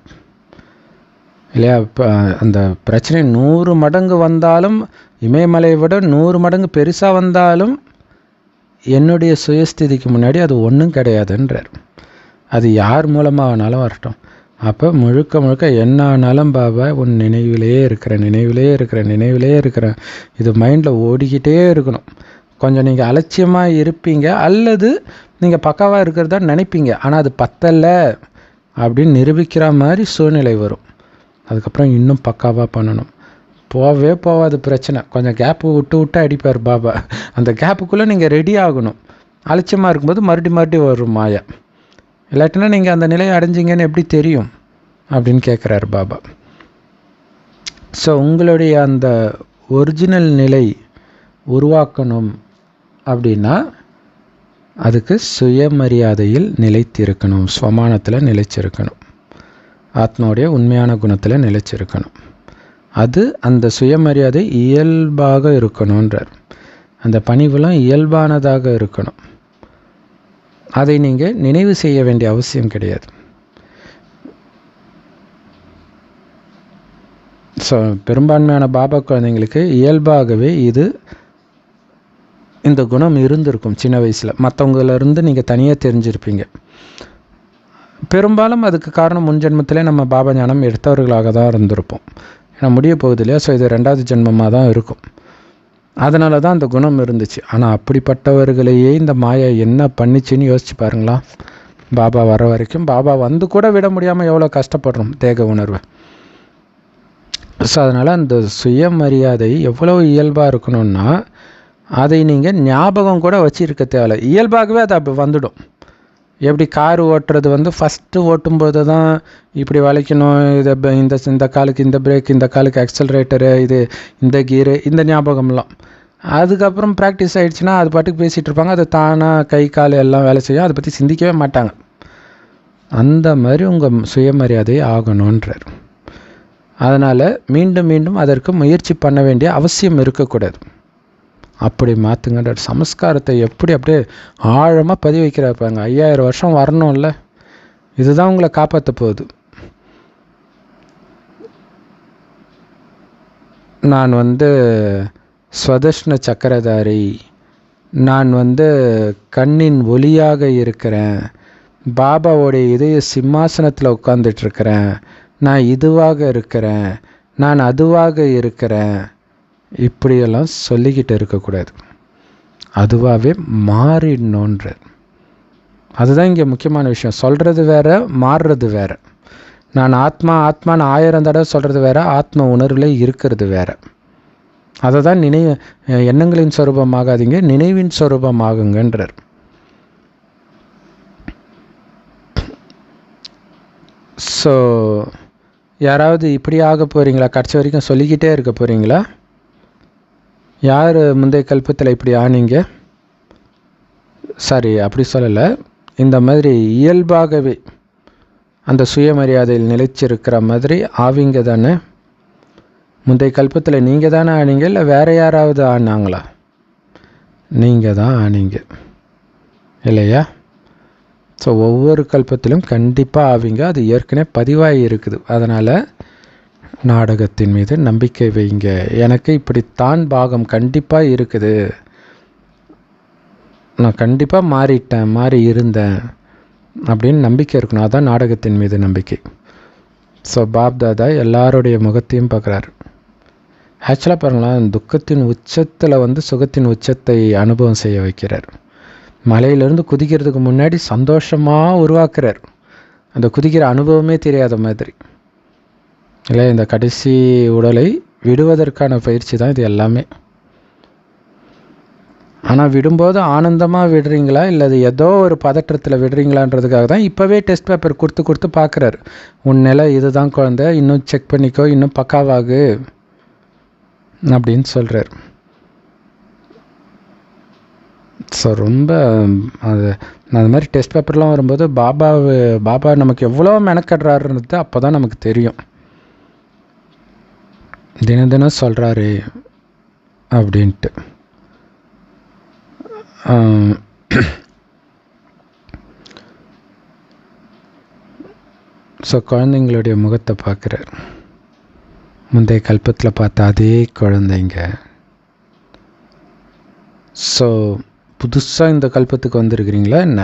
இல்லையா? இப்போ அந்த பிரச்சனை 100 மடங்கு வந்தாலும், இமயமலையை விட 100 மடங்கு பெருசாக வந்தாலும், என்னுடைய சுயஸ்திதிக்கு முன்னாடி அது ஒன்றும் கிடையாதுன்றார். அது யார் மூலமாக ஆனாலும் வரட்டும். அப்போ முழுக்க முழுக்க என்ன ஆனாலும் பாபா உன் நினைவிலேயே இருக்கிறேன். இது மைண்டில் ஓடிக்கிட்டே இருக்கணும். கொஞ்சம் நீங்கள் அலட்சியமாக இருப்பீங்க, அல்லது நீங்கள் பக்காவாக இருக்கிறதா நினைப்பீங்க. ஆனால் அது பத்தலை அப்படின்னு நிரூபிக்கிற மாதிரி சூழ்நிலை வரும். அதுக்கப்புறம் இன்னும் பக்காவாக பண்ணணும். போகாது பிரச்சனை. கொஞ்சம் கேப்பு விட்டு அடிப்பார் பாபா. அந்த கேப்புக்குள்ளே நீங்கள் ரெடி ஆகணும். அலட்சியமாக இருக்கும்போது மறுபடியும் வரும் மாயா. இல்லாட்டினா நீங்கள் அந்த நிலையை அடைஞ்சிங்கன்னு எப்படி தெரியும் அப்படின்னு கேட்குறாரு பாபா. ஸோ உங்களுடைய அந்த ஒரிஜினல் நிலை உருவாக்கணும் அப்படின்னா அதுக்கு சுயமரியாதையில் நிலைத்திருக்கணும், ஸ்வமானத்தில் நிலைச்சிருக்கணும், ஆத்மாவுடைய உண்மையான குணத்தில் நிலைச்சிருக்கணும். அது அந்த சுயமரியாதை இயல்பாக இருக்கணுன்றார். அந்த பணிவுலாம் இயல்பானதாக இருக்கணும். அதை நீங்கள் நினைவு செய்ய வேண்டிய அவசியம் கிடையாது. ஸோ பெரும்பான்மையான பாபா குழந்தைங்களுக்கு இயல்பாகவே இந்த குணம் இருந்திருக்கும் சின்ன வயசில். மற்றவங்களிருந்து நீங்கள் தனியாக தெரிஞ்சிருப்பீங்க. பெரும்பாலும் அதுக்கு காரணம் முன்ஜென்மத்திலே நம்ம பாபா ஞானம் எடுத்தவர்களாக தான் இருந்திருப்போம். ஏன்னா முடிய போகுது இல்லையா? ஸோ இது 2வது ஜென்மமாக தான் இருக்கும். அதனால தான் அந்த குணம் இருந்துச்சு. ஆனால் அப்படிப்பட்டவர்களையே இந்த மாயா என்ன பண்ணிச்சின்னு யோசிச்சு பாருங்களா. பாபா வர வரைக்கும் பாபா வந்து கூட விட முடியாமல் எவ்வளோ கஷ்டப்படுறோம் தேக உணர்வை. ஸோ அதனால் அந்த சுயமரியாதை எவ்வளோ இயல்பாக இருக்கணும்னா அதை நீங்கள் ஞாபகம் கூட வச்சுருக்க தேவையில்லை. இயல்பாகவே அது அப்படி வந்துடும். எப்படி கார் ஓட்டுறது ஃபஸ்ட்டு ஓட்டும்போது தான் இப்படி வளைக்கணும், இந்த காலுக்கு இந்த பிரேக், இந்த காலுக்கு ஆக்சலரேட்டரு, இந்த கீரு, இந்த ஞாபகம்லாம். அதுக்கப்புறம் ப்ராக்டிஸ் ஆகிடுச்சுன்னா அது பாட்டுக்கு பேசிகிட்டு இருப்பாங்க. அது தானாக கை கால் எல்லாம் வேலை செய்யும். அதை பற்றி சிந்திக்கவே மாட்டாங்க. அந்த மாதிரி உங்கள் சுயமரியாதை ஆகணுன்றார். அதனால் மீண்டும் மீண்டும் அதற்கு முயற்சி பண்ண வேண்டிய அவசியம் இருக்கக்கூடாது. அப்படி மாற்றுங்கன்ற சமஸ்காரத்தை எப்படி அப்படியே ஆழமாக பதிவு வைக்கிறாப்பாங்க. 5000 வருஷம் வரணும்ல. இதுதான் உங்களை காப்பாற்ற போகுது. நான் ஸ்வதஷ்ண சக்கரதாரி, நான் கண்ணின் ஒளியாக இருக்கிறேன், பாபாவோடைய இதய சிம்மாசனத்தில் உட்காந்துட்ருக்கிறேன், நான் இதுவாக இருக்கிறேன், நான் அதுவாக இருக்கிறேன், இப்படியெல்லாம் சொல்லிக்கிட்டு இருக்கக்கூடாது. அதுவாகவே மாறிடணுன்ற அதுதான் இங்கே முக்கியமான விஷயம். சொல்கிறது வேறு, மாறுறது வேறு. நான் ஆத்மான்னு 1000 தடவை சொல்கிறது வேறு, ஆத்ம உணர்வில் இருக்கிறது வேறு. அதை தான் எண்ணங்களின் சொரூபமாகாதீங்க, நினைவின் சொரூபமாகுங்கன்றார். ஸோ யாராவது இப்படி ஆக போகிறீங்களா? கடைசி வரைக்கும் சொல்லிக்கிட்டே இருக்க போகிறீங்களா? யார் முந்தைய கல்பத்தில் இப்படி ஆனீங்க? சரி, அப்படி சொல்லலை. இந்த மாதிரி இயல்பாகவே அந்த சுயமரியாதையில் நிலைச்சிருக்கிற மாதிரி ஆவீங்க தானே? முந்தைய கல்பத்தில் நீங்கள் தானே ஆனீங்க, இல்லை வேறு யாராவது ஆனாங்களா? நீங்கள் தான் ஆனீங்க இல்லையா? ஸோ ஒவ்வொரு கல்பத்திலும் கண்டிப்பாக ஆவீங்க. அது ஏற்கனவே பதிவாகி இருக்குது. அதனால் நாடகத்தின் மீது நம்பிக்கை வைங்க. எனக்கு இப்படித்தான் பாகம் கண்டிப்பாக இருக்குது, நான் கண்டிப்பாக மாறி இருந்தேன் அப்படின்னு நம்பிக்கை இருக்கணும். அதுதான் நாடகத்தின் மீது நம்பிக்கை. ஸோ பாப் தாதா எல்லாருடைய முகத்தையும் பார்க்குறாரு. ஆக்சுவலாக பாருங்களேன், துக்கத்தின் உச்சத்தில் சுகத்தின் உச்சத்தை அனுபவம் செய்ய வைக்கிறார். மலையிலேருந்து குதிக்கிறதுக்கு முன்னாடி சந்தோஷமாக உருவாக்குறார். அந்த குதிக்கிற அனுபவமே தெரியாத மாதிரி இல்லை. இந்த கடைசி உடலை விடுவதற்கான பயிற்சி தான் இது எல்லாமே. ஆனால் விடும்போது ஆனந்தமாக விடுறீங்களா, இல்லை அது ஏதோ ஒரு பதற்றத்தில் விடுறீங்களான்றதுக்காக தான் இப்போவே டெஸ்ட் பேப்பர் கொடுத்து பார்க்குறாரு. உன் நிலை இதுதான் குழந்தை, இன்னும் செக் பண்ணிக்கோ, இன்னும் பக்காவாகு அப்படின்னு சொல்கிறார். ஸோ ரொம்ப அது மாதிரி டெஸ்ட் பேப்பர்லாம் வரும்போது பாபா நமக்கு எவ்வளோ மெனக்கடுறாருன்றது அப்போ தான் நமக்கு தெரியும். தினம் சொல்கிறாரு அப்படின்ட்டு. ஸோ குழந்தைங்களுடைய முகத்தை பார்க்குறார். முந்தைய கல்பத்தில் பார்த்த அதே குழந்தைங்க. ஸோ புதுசாக இந்த கல்பத்துக்கு வந்திருக்கிறீங்களா என்ன?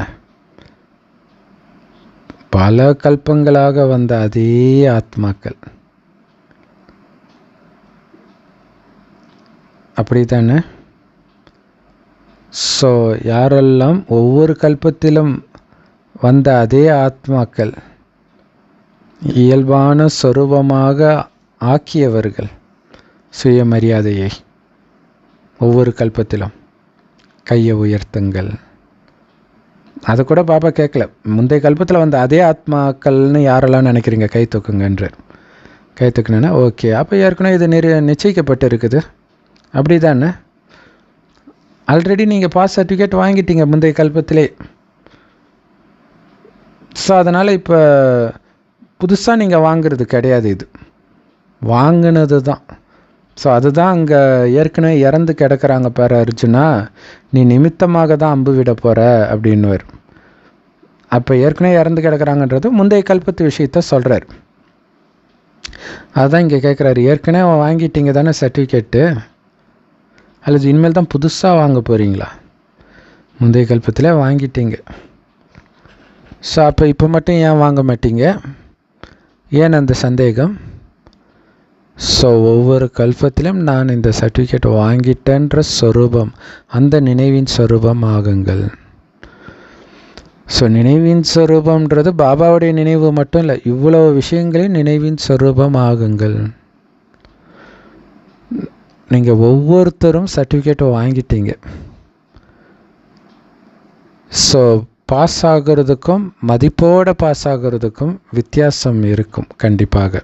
பல கல்பங்களாக வந்த அதே ஆத்மாக்கள். அப்படி தானே? ஸோ யாரெல்லாம் ஒவ்வொரு கல்பத்திலும் வந்த அதே ஆத்மாக்கள் இயல்பான சொரூபமாக ஆக்கியவர்கள் சுயமரியாதையை ஒவ்வொரு கல்பத்திலும் கையை உயர்த்துங்கள். அதை கூட பாபா கேட்கல. முந்தைய கல்பத்தில் வந்த அதே ஆத்மாக்கள்னு யாரெல்லாம் நினைக்கிறீங்க கை தூக்குங்கன்றார். கை தூக்குனா ஓகே, அப்போ ஏற்கனவே இது நிச்சயிக்கப்பட்டு இருக்குது. அப்படி தானே? ஆல்ரெடி நீங்கள் பாஸ் சர்டிஃபிகேட் வாங்கிட்டீங்க முந்தைய கல்பத்திலே. ஸோ அதனால் இப்போ புதுசாக நீங்கள் வாங்கிறது கிடையாது, இது வாங்கினது தான். ஸோ அதுதான் அங்கே ஏற்கனவே இறந்து கிடக்கிறாங்க பாரு அர்ஜுனா, நீ நிமித்தமாக தான் அம்பு விட போகிற அப்படின்னு வரும். அப்போ ஏற்கனவே இறந்து கிடக்கிறாங்கன்றது முந்தைய கல்பத்து விஷயத்த சொல்கிறார். அதுதான் இங்கே கேட்குறாரு, ஏற்கனவே வாங்கிட்டீங்க தானே சர்டிஃபிகேட்டு, அல்லது இனிமேல் தான் புதுசாக வாங்க போகிறீங்களா? முந்தைய கல்பத்தில் வாங்கிட்டீங்க. ஸோ அப்போ இப்போ மட்டும் ஏன் வாங்க மாட்டீங்க? ஏன் அந்த சந்தேகம்? ஸோ ஒவ்வொரு கல்பத்திலும் நான் இந்த சர்டிஃபிகேட் வாங்கிட்டேன்ற சொரூபம், அந்த நினைவின் சொரூபம் ஆகுங்கள். ஸோ நினைவின் சொரூபம்ன்றது பாபாவுடைய நினைவு மட்டும் இல்லை, இவ்வளோ விஷயங்களையும் நினைவின் சொரூபம் ஆகுங்கள். நீங்கள் ஒவ்வொருத்தரும் சர்டிஃபிகேட்டை வாங்கிட்டீங்க. ஸோ பாஸ் ஆகிறதுக்கும் மதிப்போடு பாஸ் ஆகிறதுக்கும் வித்தியாசம் இருக்கும் கண்டிப்பாக.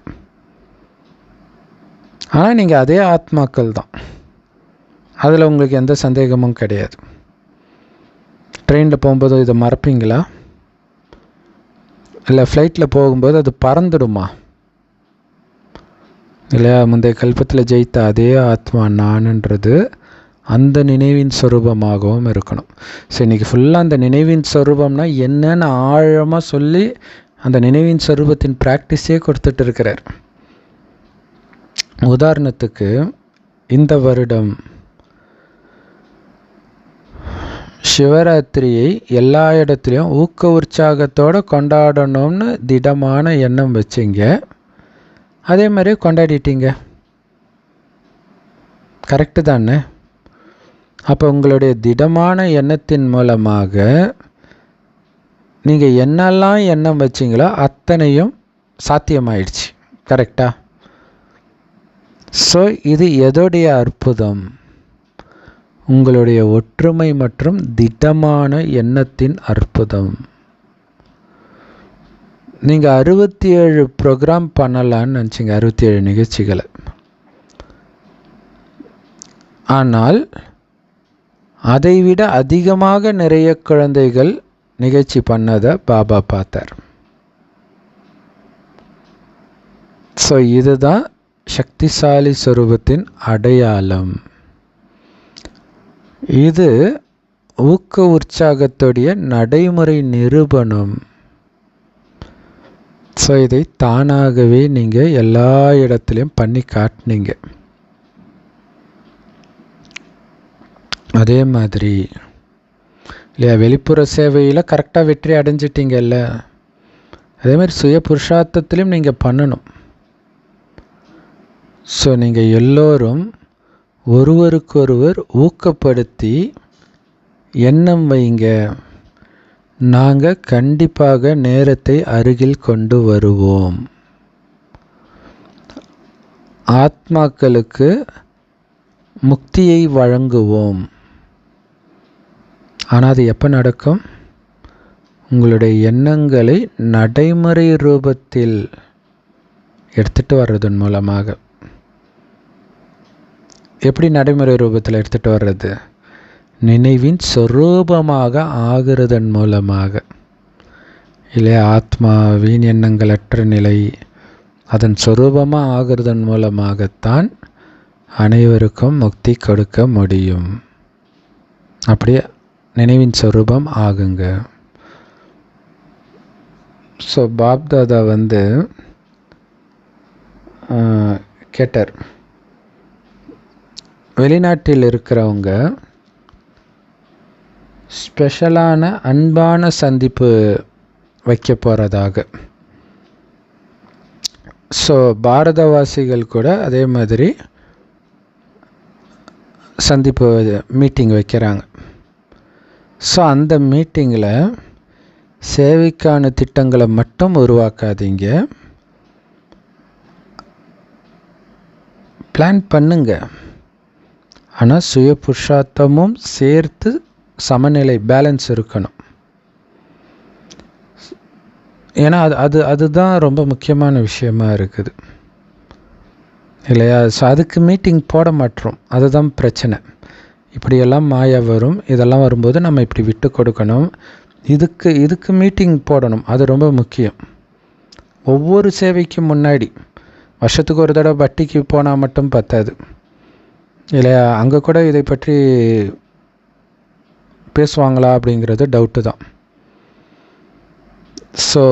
ஆனால் நீங்கள் அதே ஆத்மாக்கள் தான், அதில் உங்களுக்கு எந்த சந்தேகமும் கிடையாது. ட்ரெயினில் போகும்போது இதை மறப்பீங்களா? இல்லை ஃப்ளைட்டில் போகும்போது அது பறந்துடுமா? இல்லையா? முந்தைய கல்பத்தில் ஜெயித்த அதே ஆத்மா நானுன்றது அந்த நினைவின் சொரூபமாகவும் இருக்கணும். ஸோ இன்றைக்கி ஃபுல்லாக அந்த நினைவின் சொரூபம்னா என்னன்னு ஆழமாக சொல்லி அந்த நினைவின் சொரூபத்தின் ப்ராக்டிஸே கொடுத்துட்டு இருக்கிறார். உதாரணத்துக்கு இந்த வருடம் சிவராத்திரியை எல்லா இடத்துலையும் ஊக்க உற்சாகத்தோடு கொண்டாடணும்னு திடமான எண்ணம் வச்சிங்க, அதே மாதிரி கொண்டாடிட்டீங்க. கரெக்டு தானே? அப்போ உங்களுடைய திடமான எண்ணத்தின் மூலமாக நீங்கள் என்னெல்லாம் எண்ணம் வச்சிங்களோ அத்தனையும் சாத்தியமாயிடுச்சு. கரெக்டா? ஸோ இது எதோடைய அற்புதம்? உங்களுடைய ஒற்றுமை மற்றும் திடமான எண்ணத்தின் அற்புதம். நீங்கள் 67 ப்ரோக்ராம் பண்ணலான்னு நினச்சிங்க, 67 நிகழ்ச்சிகளை. ஆனால் அதைவிட அதிகமாக நிறைய குழந்தைகள் நிகழ்ச்சி பண்ணதை பாபா பார்த்தார். ஸோ இதுதான் சக்திசாலி சொரூபத்தின் அடையாளம். இது ஊக்க உற்சாகத்துடைய நடைமுறை நிரூபணம். ஸோ இதை தானாகவே நீங்கள் எல்லா இடத்துலையும் பண்ணி காட்டினீங்க. அதே மாதிரி இல்லையா, வெளிப்புற சேவையில் கரெக்டாக வெற்றி அடைஞ்சிட்டிங்கல்ல, அதே மாதிரி சுய புருஷார்த்தத்திலையும் நீங்கள் பண்ணணும். ஸோ நீங்கள் எல்லோரும் ஒருவருக்கொருவர் ஊக்கப்படுத்தி எண்ணம் வைங்க, நாங்கள் கண்டிப்பாக நேரத்தை அருகில் கொண்டு வருவோம், ஆத்மாக்களுக்கு முக்தியை வழங்குவோம். ஆனால் அது எப்போ நடக்கும்? உங்களுடைய எண்ணங்களை நடைமுறை ரூபத்தில் எடுத்துகிட்டு வர்றதன் மூலமாக. எப்படி நடைமுறை ரூபத்தில் எடுத்துகிட்டு வர்றது? நினைவின் சொரூபமாக ஆகிறதன் மூலமாக. இல்லையா? ஆத்மாவின் எண்ணங்களற்ற நிலை அதன் சொரூபமாக ஆகிறதன் மூலமாகத்தான் அனைவருக்கும் முக்தி கொடுக்க முடியும். அப்படியே நினைவின் சொரூபம் ஆகுங்க. ஸோ பாப்தாதா கேட்டார், வெளிநாட்டில் இருக்கிறவங்க ஸ்பெஷலான அன்பான சந்திப்பு வைக்க போகிறதாக. ஸோ பாரதவாசிகள் கூட அதே மாதிரி சந்திப்பு மீட்டிங் வைக்கிறாங்க. ஸோ அந்த மீட்டிங்கில் சேவைக்கான திட்டங்களை மட்டும் உருவாக்காதீங்க, பிளான் பண்ணுங்க. ஆனால் சுய புருஷார்த்தமும் சேர்த்து சமநிலை பேலன்ஸ் இருக்கணும். ஏன்னா அதுதான் ரொம்ப முக்கியமான விஷயமா இருக்குது இல்லையா? ஸோ அதுக்கு மீட்டிங் போட மாட்டோம், அதுதான் பிரச்சனை. இப்படியெல்லாம் மாயா வரும். இதெல்லாம் வரும்போது நம்ம இப்படி விட்டு கொடுக்கணும். இதுக்கு மீட்டிங் போடணும். அது ரொம்ப முக்கியம். ஒவ்வொரு சேவைக்கு முன்னாடி வருஷத்துக்கு ஒரு தடவை வட்டிக்கு போனால் மட்டும் பத்தாது இல்லையா? அங்கே கூட இதை பற்றி பேசுவாங்களா அப்படிங்கிறது டவுட்டு தான். ஸோ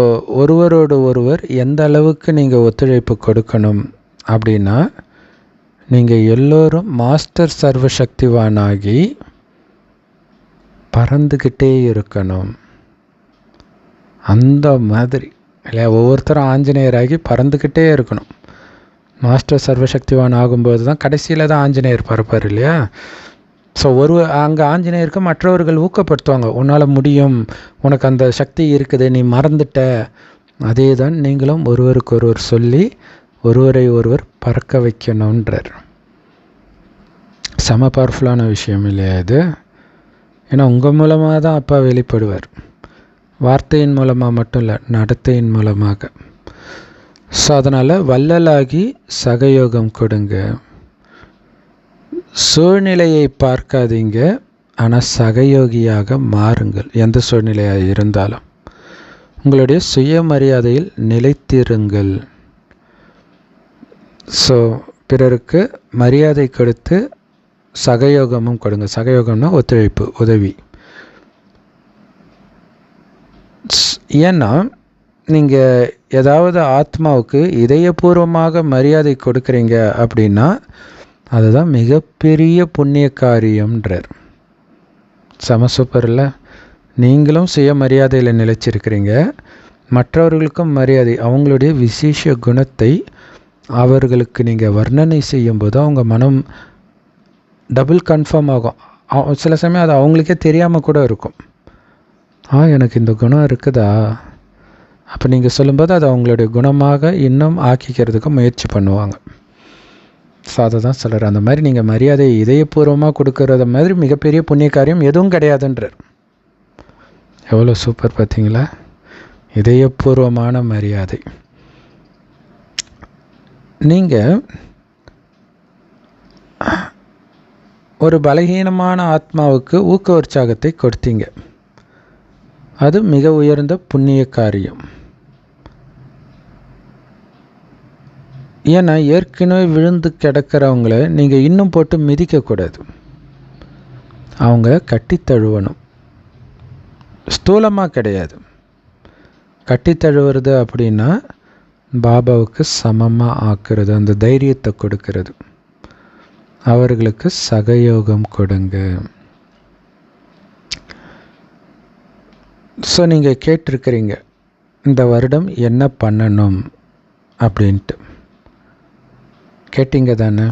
ஒருவரோடு ஒருவர் எந்த அளவுக்கு நீங்கள் ஒத்துழைப்பு கொடுக்கணும் அப்படின்னா, நீங்கள் எல்லோரும் மாஸ்டர் சர்வசக்திவானாகி பறந்துக்கிட்டே இருக்கணும். அந்த மாதிரி இல்லையா? ஒவ்வொருத்தரும் ஆஞ்சநேயராகி பறந்துக்கிட்டே இருக்கணும். மாஸ்டர் சர்வசக்திவான் ஆகும்போது தான் கடைசியில் தான் ஆஞ்சநேயர் பறப்பார் இல்லையா? ஸோ அங்கே ஆஞ்சநேயருக்கு மற்றவர்கள் ஊக்கப்படுத்துவாங்க. உன்னால் முடியும், உனக்கு அந்த சக்தி இருக்குது, நீ மறந்துட்ட. அதே தான் நீங்களும் ஒருவருக்கொருவர் சொல்லி ஒருவரை ஒருவர் பறக்க வைக்கணுன்றார். செம பவர்ஃபுல்லான விஷயம் இல்லையா இது? ஏன்னா உங்கள் மூலமாக தான் அப்பா வெளிப்படுவார். வார்த்தையின் மூலமாக மட்டும் இல்லை, நடத்தையின் மூலமாக. ஸோ அதனால் வள்ளலாகி சகயோகம் கொடுங்க. சூழ்நிலையை பார்க்காதீங்க, ஆனால் சகயோகியாக மாறுங்கள். எந்த சூழ்நிலையாக இருந்தாலும் உங்களுடைய சுயமரியாதையில் நிலைத்திருங்கள். ஸோ பிறருக்கு மரியாதை கொடுத்து சகயோகமும் கொடுங்க. சகயோகம்னா ஒத்துழைப்பு, உதவி. ஏன்னா நீங்கள் ஏதாவது ஆத்மாவுக்கு இதயபூர்வமாக மரியாதை கொடுக்குறீங்க அப்படின்னா அதுதான் மிகப்பெரிய புண்ணிய காரியம்ன்றார். செம சூப்பரில். நீங்களும் சுயமரியாதையில் நிலைச்சிருக்கிறீங்க, மற்றவர்களுக்கும் மரியாதை, அவங்களுடைய விசேஷ குணத்தை அவர்களுக்கு நீங்கள் வர்ணனை செய்யும்போது அவங்க மனம் டபுள் கன்ஃபார்ம் ஆகும். சில சமயம் அது அவங்களுக்கே தெரியாமல் கூட இருக்கும். எனக்கு இந்த குணம் இருக்குதா? அப்போ நீங்கள் சொல்லும்போது அது அவங்களுடைய குணமாக இன்னும் ஆக்கிக்கிறதுக்கு முயற்சி பண்ணுவாங்க. ஸோ அதை தான் சொல்கிறார். அந்த மாதிரி நீங்கள் மரியாதையை இதயபூர்வமாக கொடுக்கறத மாதிரி மிகப்பெரிய புண்ணிய காரியம் எதுவும் கிடையாதுன்றார். எவ்வளோ சூப்பர் பார்த்தீங்களா? இதயபூர்வமான மரியாதை. நீங்கள் ஒரு பலகீனமான ஆத்மாவுக்கு ஊக்க உற்சாகத்தை கொடுத்தீங்க. அது மிக உயர்ந்த புண்ணிய காரியம். ஏன்னா ஏற்கனவே விழுந்து கிடக்கிறவங்கள நீங்கள் இன்னும் போட்டு மிதிக்கக்கூடாது. அவங்க கட்டி தழுவணும். ஸ்தூலமாக கிடையாது. கட்டி தழுவுறது அப்படின்னா பாபாவுக்கு சமமாக ஆக்குறது, அந்த தைரியத்தை கொடுக்கறது. அவர்களுக்கு சகயோகம் கொடுங்க. ஸோ நீங்கள் கேட்டிருக்கிறீங்க இந்த வருடம் என்ன பண்ணணும் அப்படின்ட்டு. கேட்டீங்க தானே?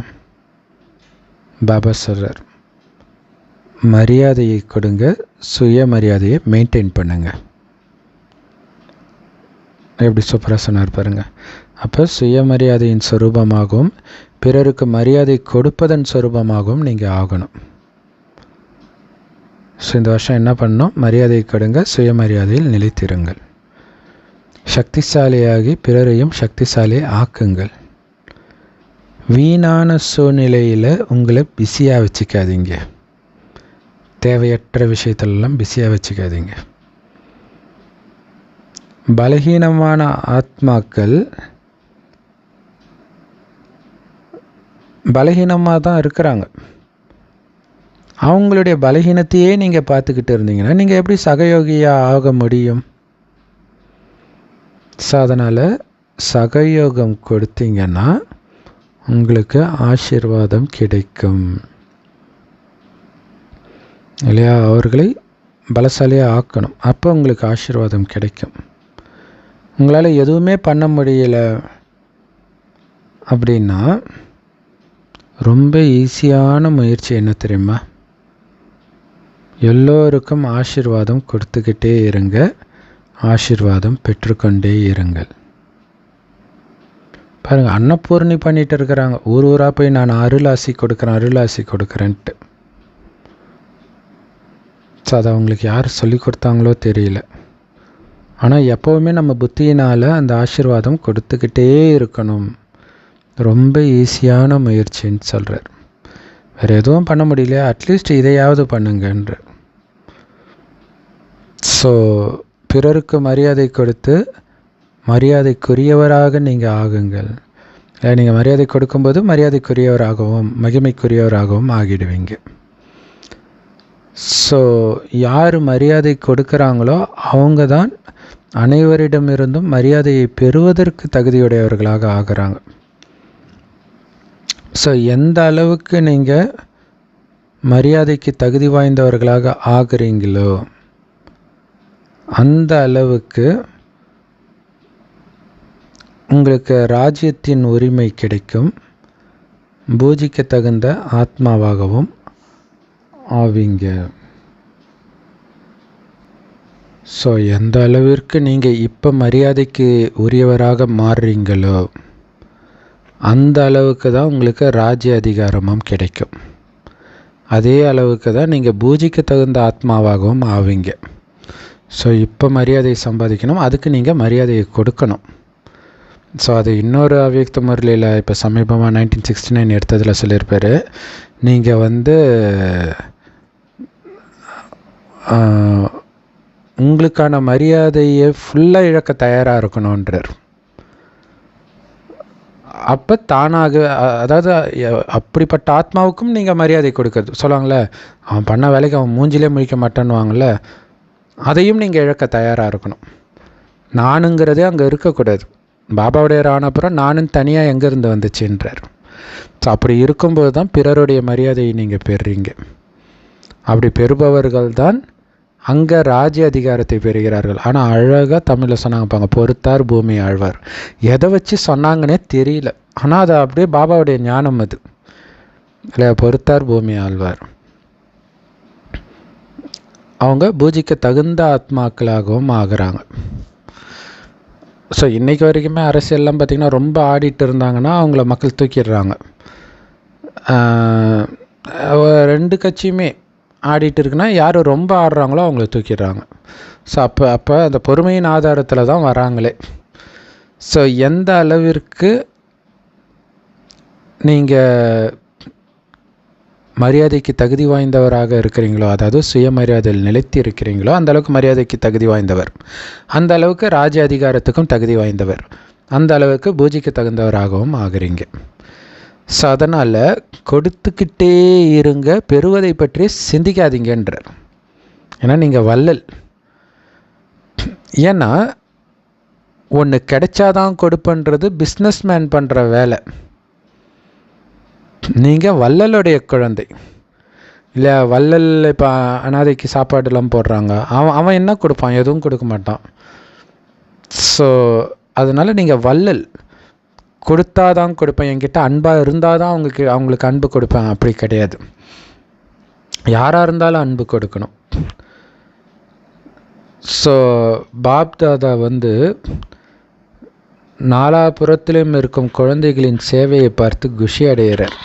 பாபா சொல்கிறார், மரியாதையை கொடுங்க, சுயமரியாதையை மெயின்டைன் பண்ணுங்க. எப்படி சூப்பராக சொன்னார் பாருங்கள். அப்போ சுயமரியாதையின் சொரூபமாகவும் பிறருக்கு மரியாதை கொடுப்பதன் சொரூபமாகவும் நீங்கள் ஆகணும். ஸோ இந்த வருஷம் என்ன பண்ணணும்? மரியாதை கொடுங்க, சுயமரியாதையில் நிலைத்திருங்கள். சக்திசாலியாகி பிறரையும் சக்திசாலி ஆக்குங்கள். வீணான சூழ்நிலையில் உங்களை பிஸியாக வச்சுக்காதீங்க. தேவையற்ற விஷயத்திலெல்லாம் பிஸியாக வச்சுக்காதீங்க. பலகீனமான ஆத்மாக்கள் பலகீனமாக தான் இருக்கிறாங்க. அவங்களுடைய பலகீனத்தையே நீங்கள் பார்த்துக்கிட்டு இருந்தீங்கன்னா நீங்கள் எப்படி சகயோகியாக ஆக முடியும்? ஸோ அதனால் சகயோகம் கொடுத்தீங்கன்னா உங்களுக்கு ஆசீர்வாதம் கிடைக்கும் இல்லையா? அவர்களை பலசாலியாக ஆக்கணும். அப்போ உங்களுக்கு ஆசீர்வாதம் கிடைக்கும். உங்களால் எதுவுமே பண்ண முடியல அப்படின்னா ரொம்ப ஈஸியான முயற்சி என்ன தெரியுமா? எல்லோருக்கும் ஆசீர்வாதம் கொடுத்துக்கிட்டே இருங்க, ஆசீர்வாதம் பெற்றுக்கொண்டே இருங்கள். பாருங்கள், அன்னபூர்ணி பண்ணிகிட்டு இருக்கிறாங்க. ஊராக போய் நான் அருளாசி கொடுக்குறேன்ட்டு. ஸோ அதை அவங்களுக்கு யார் சொல்லி கொடுத்தாங்களோ தெரியல. ஆனால் எப்போவுமே நம்ம புத்தியினால் அந்த ஆசீர்வாதம் கொடுத்துக்கிட்டே இருக்கணும். ரொம்ப ஈஸியான முயற்சின்னு சொல்கிறார். வேறு எதுவும் பண்ண முடியலையா, அட்லீஸ்ட் இதையாவது பண்ணுங்கன்ற. ஸோ பிறருக்கு மரியாதை கொடுத்து மரியாதைக்குரியவராக நீங்கள் ஆகுங்கள். நீங்கள் மரியாதை கொடுக்கும்போது மரியாதைக்குரியவராகவும் மகிமைக்குரியவராகவும் ஆகிடுவீங்க. ஸோ யார் மரியாதை கொடுக்குறாங்களோ அவங்க தான் அனைவரிடமிருந்தும் மரியாதையை பெறுவதற்கு தகுதியுடையவர்களாக ஆகிறாங்க. ஸோ எந்த அளவுக்கு நீங்கள் மரியாதைக்கு தகுதி வாய்ந்தவர்களாக ஆகிறீங்களோ அந்த அளவுக்கு உங்களுக்கு ராஜ்யத்தின் உரிமை கிடைக்கும், பூஜிக்க தகுந்த ஆத்மாவாகவும் ஆவீங்க. ஸோ எந்த அளவிற்கு நீங்கள் இப்போ மரியாதைக்கு உரியவராக மாறுறீங்களோ அந்த அளவுக்கு தான் உங்களுக்கு ராஜ்ய அதிகாரமும் கிடைக்கும். அதே அளவுக்கு தான் நீங்கள் பூஜிக்க தகுந்த ஆத்மாவாகவும் ஆவீங்க. ஸோ இப்போ மரியாதையை சம்பாதிக்கணும், அதுக்கு நீங்கள் மரியாதையை கொடுக்கணும். ஸோ அது இன்னொரு அவ்வியக்த முரளியில் இப்போ சமீபமாக 1969 எடுத்ததில் சொல்லியிருப்பார், நீங்கள் உங்களுக்கான மரியாதையை ஃபுல்லாக இழக்க தயாராக இருக்கணுன்றார். அப்போ தானாக, அதாவது அப்படிப்பட்ட ஆத்மாவுக்கும் நீங்கள் மரியாதை கொடுக்குறது சொல்லுவாங்களே, அவன் பண்ண வேலைக்கு அவன் மூஞ்சிலே முழிக்க மாட்டேன்னுவாங்கள்ல, அதையும் நீங்கள் இழக்க தயாராக இருக்கணும். நானுங்கிறதே அங்கே இருக்கக்கூடாது. பாபாவுடைய ஆனப்புறம் நானும் தனியாக எங்கேருந்து வந்துச்சுன்றார். ஸோ அப்படி இருக்கும்போது தான் பிறருடைய மரியாதையை நீங்கள் பெறுறீங்க. அப்படி பெறுபவர்கள் தான் அங்கே ராஜ்ய அதிகாரத்தை பெறுகிறார்கள். ஆனால் அழகாக தமிழில் சொன்னாங்க, பொறுத்தார் பூமி ஆழ்வார். எதை வச்சு சொன்னாங்கன்னே தெரியல, ஆனால் அது அப்படியே பாபாவுடைய ஞானம் அது இல்லையா. பொறுத்தார் பூமி ஆழ்வார். அவங்க பூஜிக்க தகுந்த ஆத்மாக்களாகவும் ஆகிறாங்க. ஸோ இன்றைக்கி வரைக்குமே அரசியல்லாம் பார்த்திங்கன்னா ரொம்ப ஆடிட்டு இருந்தாங்கன்னா அவங்கள மக்கள் தூக்கிடுறாங்க. 2 கட்சியுமே ஆடிட்டு இருக்குன்னா யார் ரொம்ப ஆடுறாங்களோ அவங்கள தூக்கிடுறாங்க. ஸோ அப்போ அந்த பொறுமையின் ஆதாரத்தில் தான் வராங்களே. ஸோ எந்த அளவிற்கு நீங்கள் மரியாதைக்கு தகுதி வாய்ந்தவராக இருக்கிறீங்களோ, அதாவது சுயமரியாதையில் நிலைத்து இருக்கிறீங்களோ, அந்த அளவுக்கு மரியாதைக்கு தகுதி வாய்ந்தவர், அந்த அளவுக்கு ராஜ்ய அதிகாரத்துக்கும் தகுதி வாய்ந்தவர், அந்த அளவுக்கு பூஜைக்கு தகுந்தவராகவும் ஆகிறீங்க. ஸோ அதனால் கொடுத்துக்கிட்டே இருங்க, பெறுவதை பற்றி சிந்திக்காதீங்கன்றார். ஏன்னா நீங்கள் வள்ளல். ஏன்னா ஒன்று கிடைச்சாதான் கொடுப்பன்றது பிஸ்னஸ் மேன் பண்ணுற வேலை. நீங்கள் வள்ளலுடைய குழந்தை இல்லை. வள்ளல் இப்போ அனாதைக்கு சாப்பாடுலாம் போடுறாங்க, அவன் என்ன கொடுப்பான்? எதுவும் கொடுக்க மாட்டான். ஸோ அதனால் நீங்கள் வள்ளல். கொடுத்தாதான் கொடுப்பேன், என்கிட்ட அன்பாக இருந்தால் தான் அவங்களுக்கு அன்பு கொடுப்பேன், அப்படி கிடையாது. யாராக இருந்தாலும் அன்பு கொடுக்கணும். ஸோ பாப்தாதா நாலாபுறத்திலும் இருக்கும் குழந்தைகளின் சேவையை பார்த்து குஷி அடைகிறார்.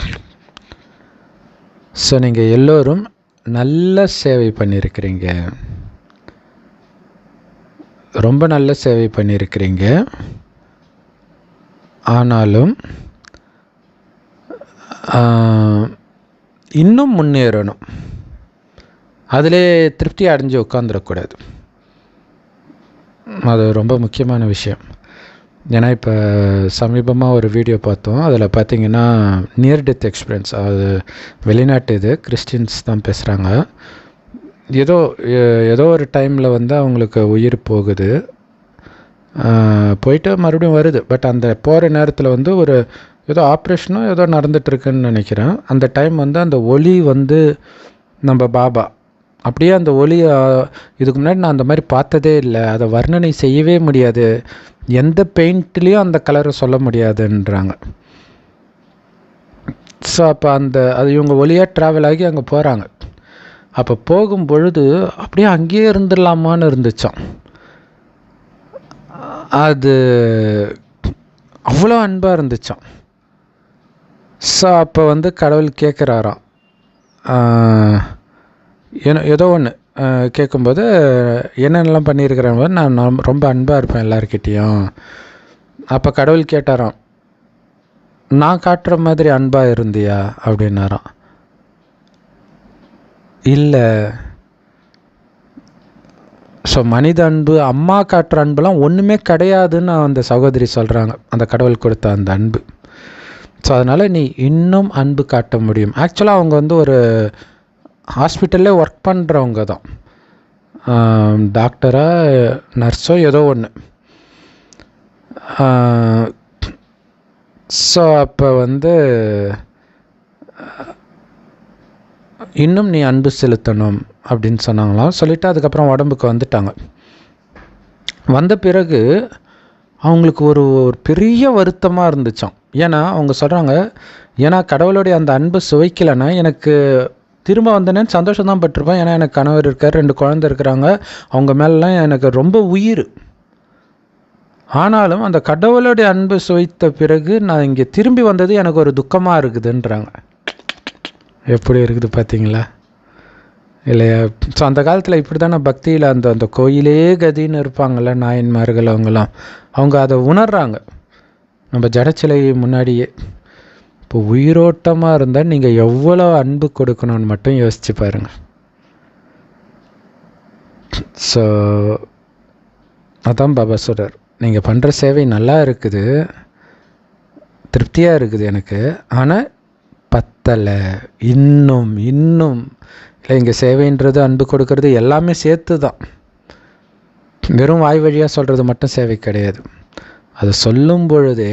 ஸோ நீங்கள் எல்லோரும் நல்ல சேவை பண்ணியிருக்கிறீங்க, ரொம்ப நல்ல சேவை பண்ணியிருக்கிறீங்க. ஆனாலும் இன்னும் முன்னேறணும். அதிலே திருப்தி அடைஞ்சு உட்காந்துடக்கூடாது. அது ரொம்ப முக்கியமான விஷயம். ஏன்னா இப்போ சமீபமாக ஒரு வீடியோ பார்த்தோம், அதில் பார்த்திங்கன்னா நியர் டெத் எக்ஸ்பீரியன்ஸ், அது வெளிநாட்டு இது கிறிஸ்டின்ஸ் தான் பேசுகிறாங்க. ஏதோ ஒரு டைமில் அவங்களுக்கு உயிர் போகுது, போயிட்டு மறுபடியும் வருது. பட் அந்த போகிற நேரத்தில் ஒரு ஏதோ ஆப்ரேஷனோ ஏதோ நடந்துகிட்ருக்குன்னு நினைக்கிறேன். அந்த டைம் அந்த ஒளி நம்ம பாபா அப்படியே அந்த ஒளி, இதுக்கு முன்னாடி நான் அந்த மாதிரி பார்த்ததே இல்லை, அதை வர்ணனை செய்யவே முடியாது, எந்த பெயிண்ட்லேயும் அந்த கலரை சொல்ல முடியாதுன்றாங்க. ஸோ அப்போ அது இவங்க ஒளியாக ட்ராவல் ஆகி அங்கே போகிறாங்க. அப்போ போகும் பொழுது அப்படியே அங்கேயே இருந்துடலாமான்னு இருந்துச்சான். அது அவ்வளோ அன்பாக இருந்துச்சான். ஸோ அப்போ கடவுள் கேட்குறாராம், ஏதோ ஒன்று கேட்கும்போது என்னென்னலாம் பண்ணியிருக்கிறேன், நான் ரொம்ப அன்பாக இருப்பேன் எல்லாருக்கிட்டேயும். அப்போ கடவுள் கேட்டாராம், நான் காட்டுற மாதிரி அன்பாக இருந்தியா அப்படின்னாராம். இல்லை. ஸோ மனித அன்பு, அம்மா காட்டுற அன்புலாம் ஒன்றுமே கிடையாதுன்னு அந்த சகோதரி சொல்கிறாங்க, அந்த கடவுள் கொடுத்த அந்த அன்பு. ஸோ அதனால் நீ இன்னும் அன்பு காட்ட முடியும். ஆக்சுவலாக அவங்க வந்து ஒரு ஹாஸ்பிட்டல்லே ஒர்க் பண்ணுறவங்க தான், டாக்டரா நர்ஸோ ஏதோ ஒன்று. ஸோ அப்போ வந்து இன்னும் நீ அன்பு செலுத்தணும் அப்படின்னு சொன்னாங்களாம். சொல்லிவிட்டு அதுக்கப்புறம் உடம்புக்கு வந்துட்டாங்க. வந்த பிறகு அவங்களுக்கு ஒரு பெரிய வருத்தமாக இருந்துச்சாம். ஏன்னா அவங்க சொல்கிறாங்க, ஏன்னா கடவுளுடைய அந்த அன்பு சுவைக்கலைன்னா எனக்கு திரும்ப வந்தேன்னு சந்தோஷம் தான் பட்டிருப்பேன். ஏன்னா எனக்கு கணவர் இருக்கார், 2 குழந்தை இருக்கிறாங்க, அவங்க மேலாம் எனக்கு ரொம்ப உயிர். ஆனாலும் அந்த கடவுளுடைய அன்பு சுவைத்த பிறகு நான் இங்கே திரும்பி வந்தது எனக்கு ஒரு துக்கமாக இருக்குதுன்றாங்க. எப்படி இருக்குது பார்த்தீங்களா இல்லையா? ஸோ அந்த காலத்தில் இப்படி தானே பக்தியில் அந்த கோயிலே கதின்னு இருப்பாங்கள்ல நாயன்மார்கள், அவங்க அதை உணர்றாங்க நம்ம ஜடச்சிலை முன்னாடியே. இப்போ உயிரோட்டமாக இருந்தால் நீங்கள் எவ்வளோ அன்பு கொடுக்கணும்னு மட்டும் யோசிச்சு பாருங்கள். ஸோ அதான் பாபா சொல்கிறார், நீங்கள் பண்ணுற சேவை நல்லா இருக்குது, திருப்தியாக இருக்குது எனக்கு, ஆனால் பத்தலை, இன்னும் இல்லை. இங்கே சேவைன்றது, அன்பு கொடுக்கறது எல்லாமே சேர்த்து தான். வெறும் வாய் வழியாக சொல்கிறது மட்டும் சேவை கிடையாது. அது சொல்லும் பொழுதே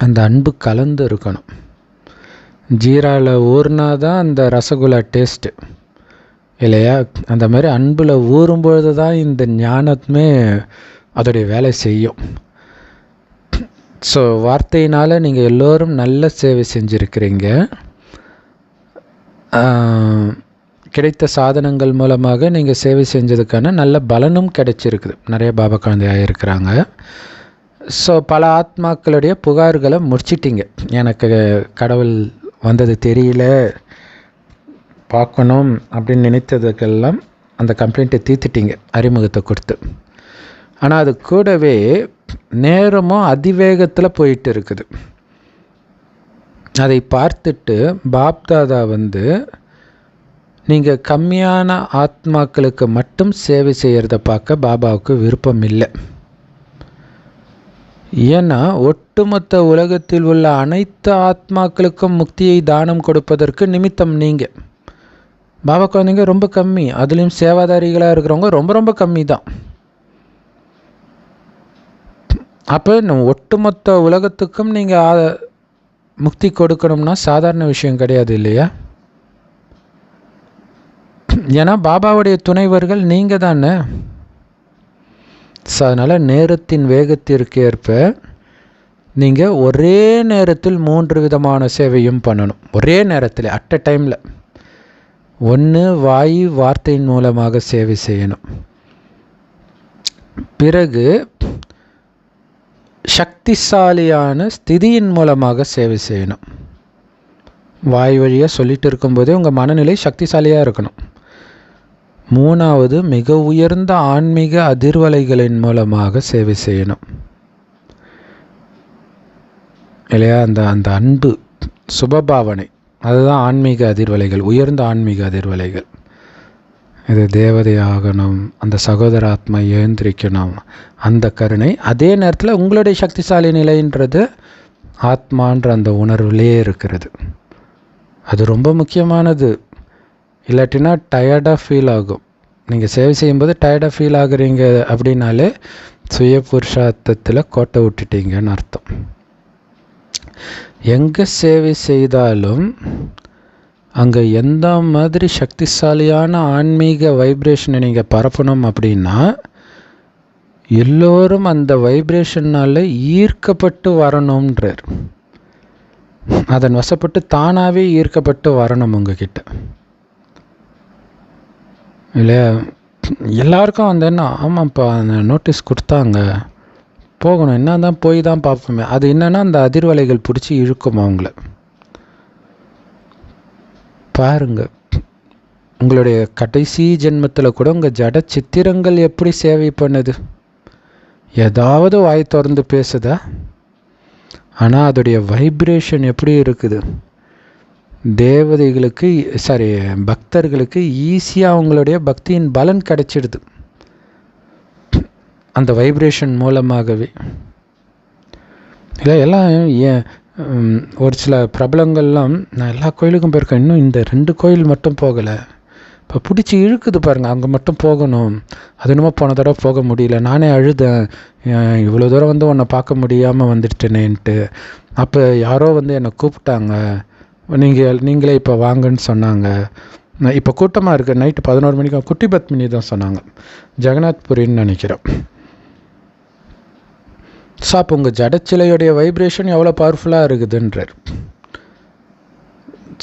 அந்த அன்பு கலந்து இருக்கணும். ஜீராவில் ஊறினா தான் அந்த ரசகுல்லா டேஸ்ட்டு இல்லையா? அந்த மாதிரி அன்பில் ஊறும்பொழுது தான் இந்த ஞானத்துமே அதோடைய வேலை செய்யும். ஸோ வார்த்தையினால் நீங்கள் எல்லோரும் நல்ல சேவை செஞ்சுருக்கிறீங்க. கிடைத்த சாதனங்கள் மூலமாக நீங்கள் சேவை செஞ்சதுக்கான நல்ல பலனும் கிடைச்சிருக்குது. நிறைய பாபா குழந்தையாக இருக்கிறாங்க. ஸோ பல ஆத்மாக்களுடைய புகார்களை முடிச்சிட்டிங்க. எனக்கு கடவுள் வந்தது தெரியல, பார்க்கணும் அப்படின்னு நினைத்ததுக்கெல்லாம் அந்த கம்ப்ளைண்ட்டை தீர்த்துட்டிங்க அறிமுகத்தை கொடுத்து. ஆனால் அது கூடவே நேரமும் அதிவேகத்தில் போயிட்டு இருக்குது. அதை பார்த்துட்டு பாப்தாதா வந்து நீங்கள் கம்மியான ஆத்மாக்களுக்கு மட்டும் சேவை செய்கிறத பார்க்க பாபாவுக்கு விருப்பம் இல்லை. ஏன்னா ஒட்டுமொத்த உலகத்தில் உள்ள அனைத்து ஆத்மாக்களுக்கும் முக்தியை தானம் கொடுப்பதற்கு நிமித்தம் நீங்கள். பாபா குழந்தைங்க ரொம்ப கம்மி, அதுலேயும் சேவாதாரிகளாக இருக்கிறவங்க ரொம்ப ரொம்ப கம்மி தான். அப்போ ஒட்டுமொத்த உலகத்துக்கும் நீங்கள் முக்தி கொடுக்கணும்னா சாதாரண விஷயம் கிடையாது இல்லையா? ஏன்னா பாபாவுடைய துணைவர்கள் நீங்கள் தானே. ஸோ அதனால் நேரத்தின் வேகத்திற்கு ஏற்ப நீங்கள் ஒரே நேரத்தில் 3 விதமான சேவையும் பண்ணணும். ஒரே நேரத்தில் அட் அ டைமில். ஒன்று வார்த்தையின் மூலமாக சேவை செய்யணும். பிறகு சக்திசாலியான ஸ்திதியின் மூலமாக சேவை செய்யணும். வாய் வழியாக சொல்லிட்டு இருக்கும்போதே உங்கள் மனநிலை சக்திசாலியாக இருக்கணும். 3வது மிக உயர்ந்த ஆன்மீக அதிர்வலைகளின் மூலமாக சேவை செய்யணும் இல்லையா? அந்த அன்பு சுபபாவனை, அதுதான் ஆன்மீக அதிர்வலைகள், உயர்ந்த ஆன்மீக அதிர்வலைகள். இது தேவதையாகணும், அந்த சகோதர ஆத்மா எழுந்திரிக்கணும், அந்த கருணை. அதே நேரத்தில் உங்களுடைய சக்திசாலி நிலைன்றது ஆத்மான்ற அந்த உணர்விலே இருக்கிறது. அது ரொம்ப முக்கியமானது. இல்லாட்டினா டயர்டாக ஃபீல் ஆகும். நீங்கள் சேவை செய்யும்போது டயர்டாக ஃபீல் ஆகுறீங்க அப்படின்னாலே சுய புருஷார்த்தத்தில் கோட்டை விட்டுட்டீங்கன்னு அர்த்தம். எங்கே சேவை செய்தாலும் அங்கே எந்த மாதிரி சக்திசாலியான ஆன்மீக வைப்ரேஷனை நீங்கள் பரப்பணும் அப்படின்னா எல்லோரும் அந்த வைப்ரேஷனால் ஈர்க்கப்பட்டு வரணுன்றார். அதன் வசப்பட்டு தானாகவே ஈர்க்கப்பட்டு வரணும் உங்ககிட்ட இல்லையா? எல்லாருக்கும் வந்து என்ன, ஆமாப்பா அந்த நோட்டீஸ் கொடுத்தாங்க போகணும், என்ன தான் போய் தான் பார்ப்போமே. அது என்னென்னா அந்த அதிர்வலைகள் பிடிச்சி இழுக்கும் அவங்கள. பாருங்க, உங்களுடைய கடைசி ஜென்மத்தில் கூட உங்கள் ஜட சித்திரங்கள் எப்படி சேவை பண்ணுது? ஏதாவது வாய் திறந்து பேசுதா? ஆனால் அதோடைய வைப்ரேஷன் எப்படி இருக்குது? தேவதைகளுக்கு பக்தர்களுக்கு ஈஸியாக அவங்களுடைய பக்தியின் பலன் கிடைச்சிடுது அந்த வைப்ரேஷன் மூலமாகவே. இல்லை எல்லாம் ஏன் ஒரு சில பிரபலங்கள்லாம் நான் எல்லா கோயிலுக்கும் போயிருக்கேன், இன்னும் இந்த 2 கோயில் மட்டும் போகலை, இப்போ பிடிச்சி இழுக்குது பாருங்கள், அங்கே மட்டும் போகணும். அது என்னமோ போன தடவை போக முடியல, நானே அழுதேன், இவ்வளோ தூரம் வந்து உன்னை பார்க்க முடியாமல் வந்துட்டேனேன்ட்டு. அப்போ யாரோ வந்து என்னை கூப்பிட்டாங்க, நீங்களே இப்போ வாங்கன்னு சொன்னாங்க. இப்போ கூட்டமாக இருக்குது, நைட்டு 11 மணிக்கு குட்டி பத்மினி தான் சொன்னாங்க, ஜெகநாத் புரின்னு நினைக்கிறேன். ஸோ அப்போ உங்கள் ஜடச்சிலையுடைய வைப்ரேஷன் எவ்வளோ பவர்ஃபுல்லாக இருக்குதுன்றார்.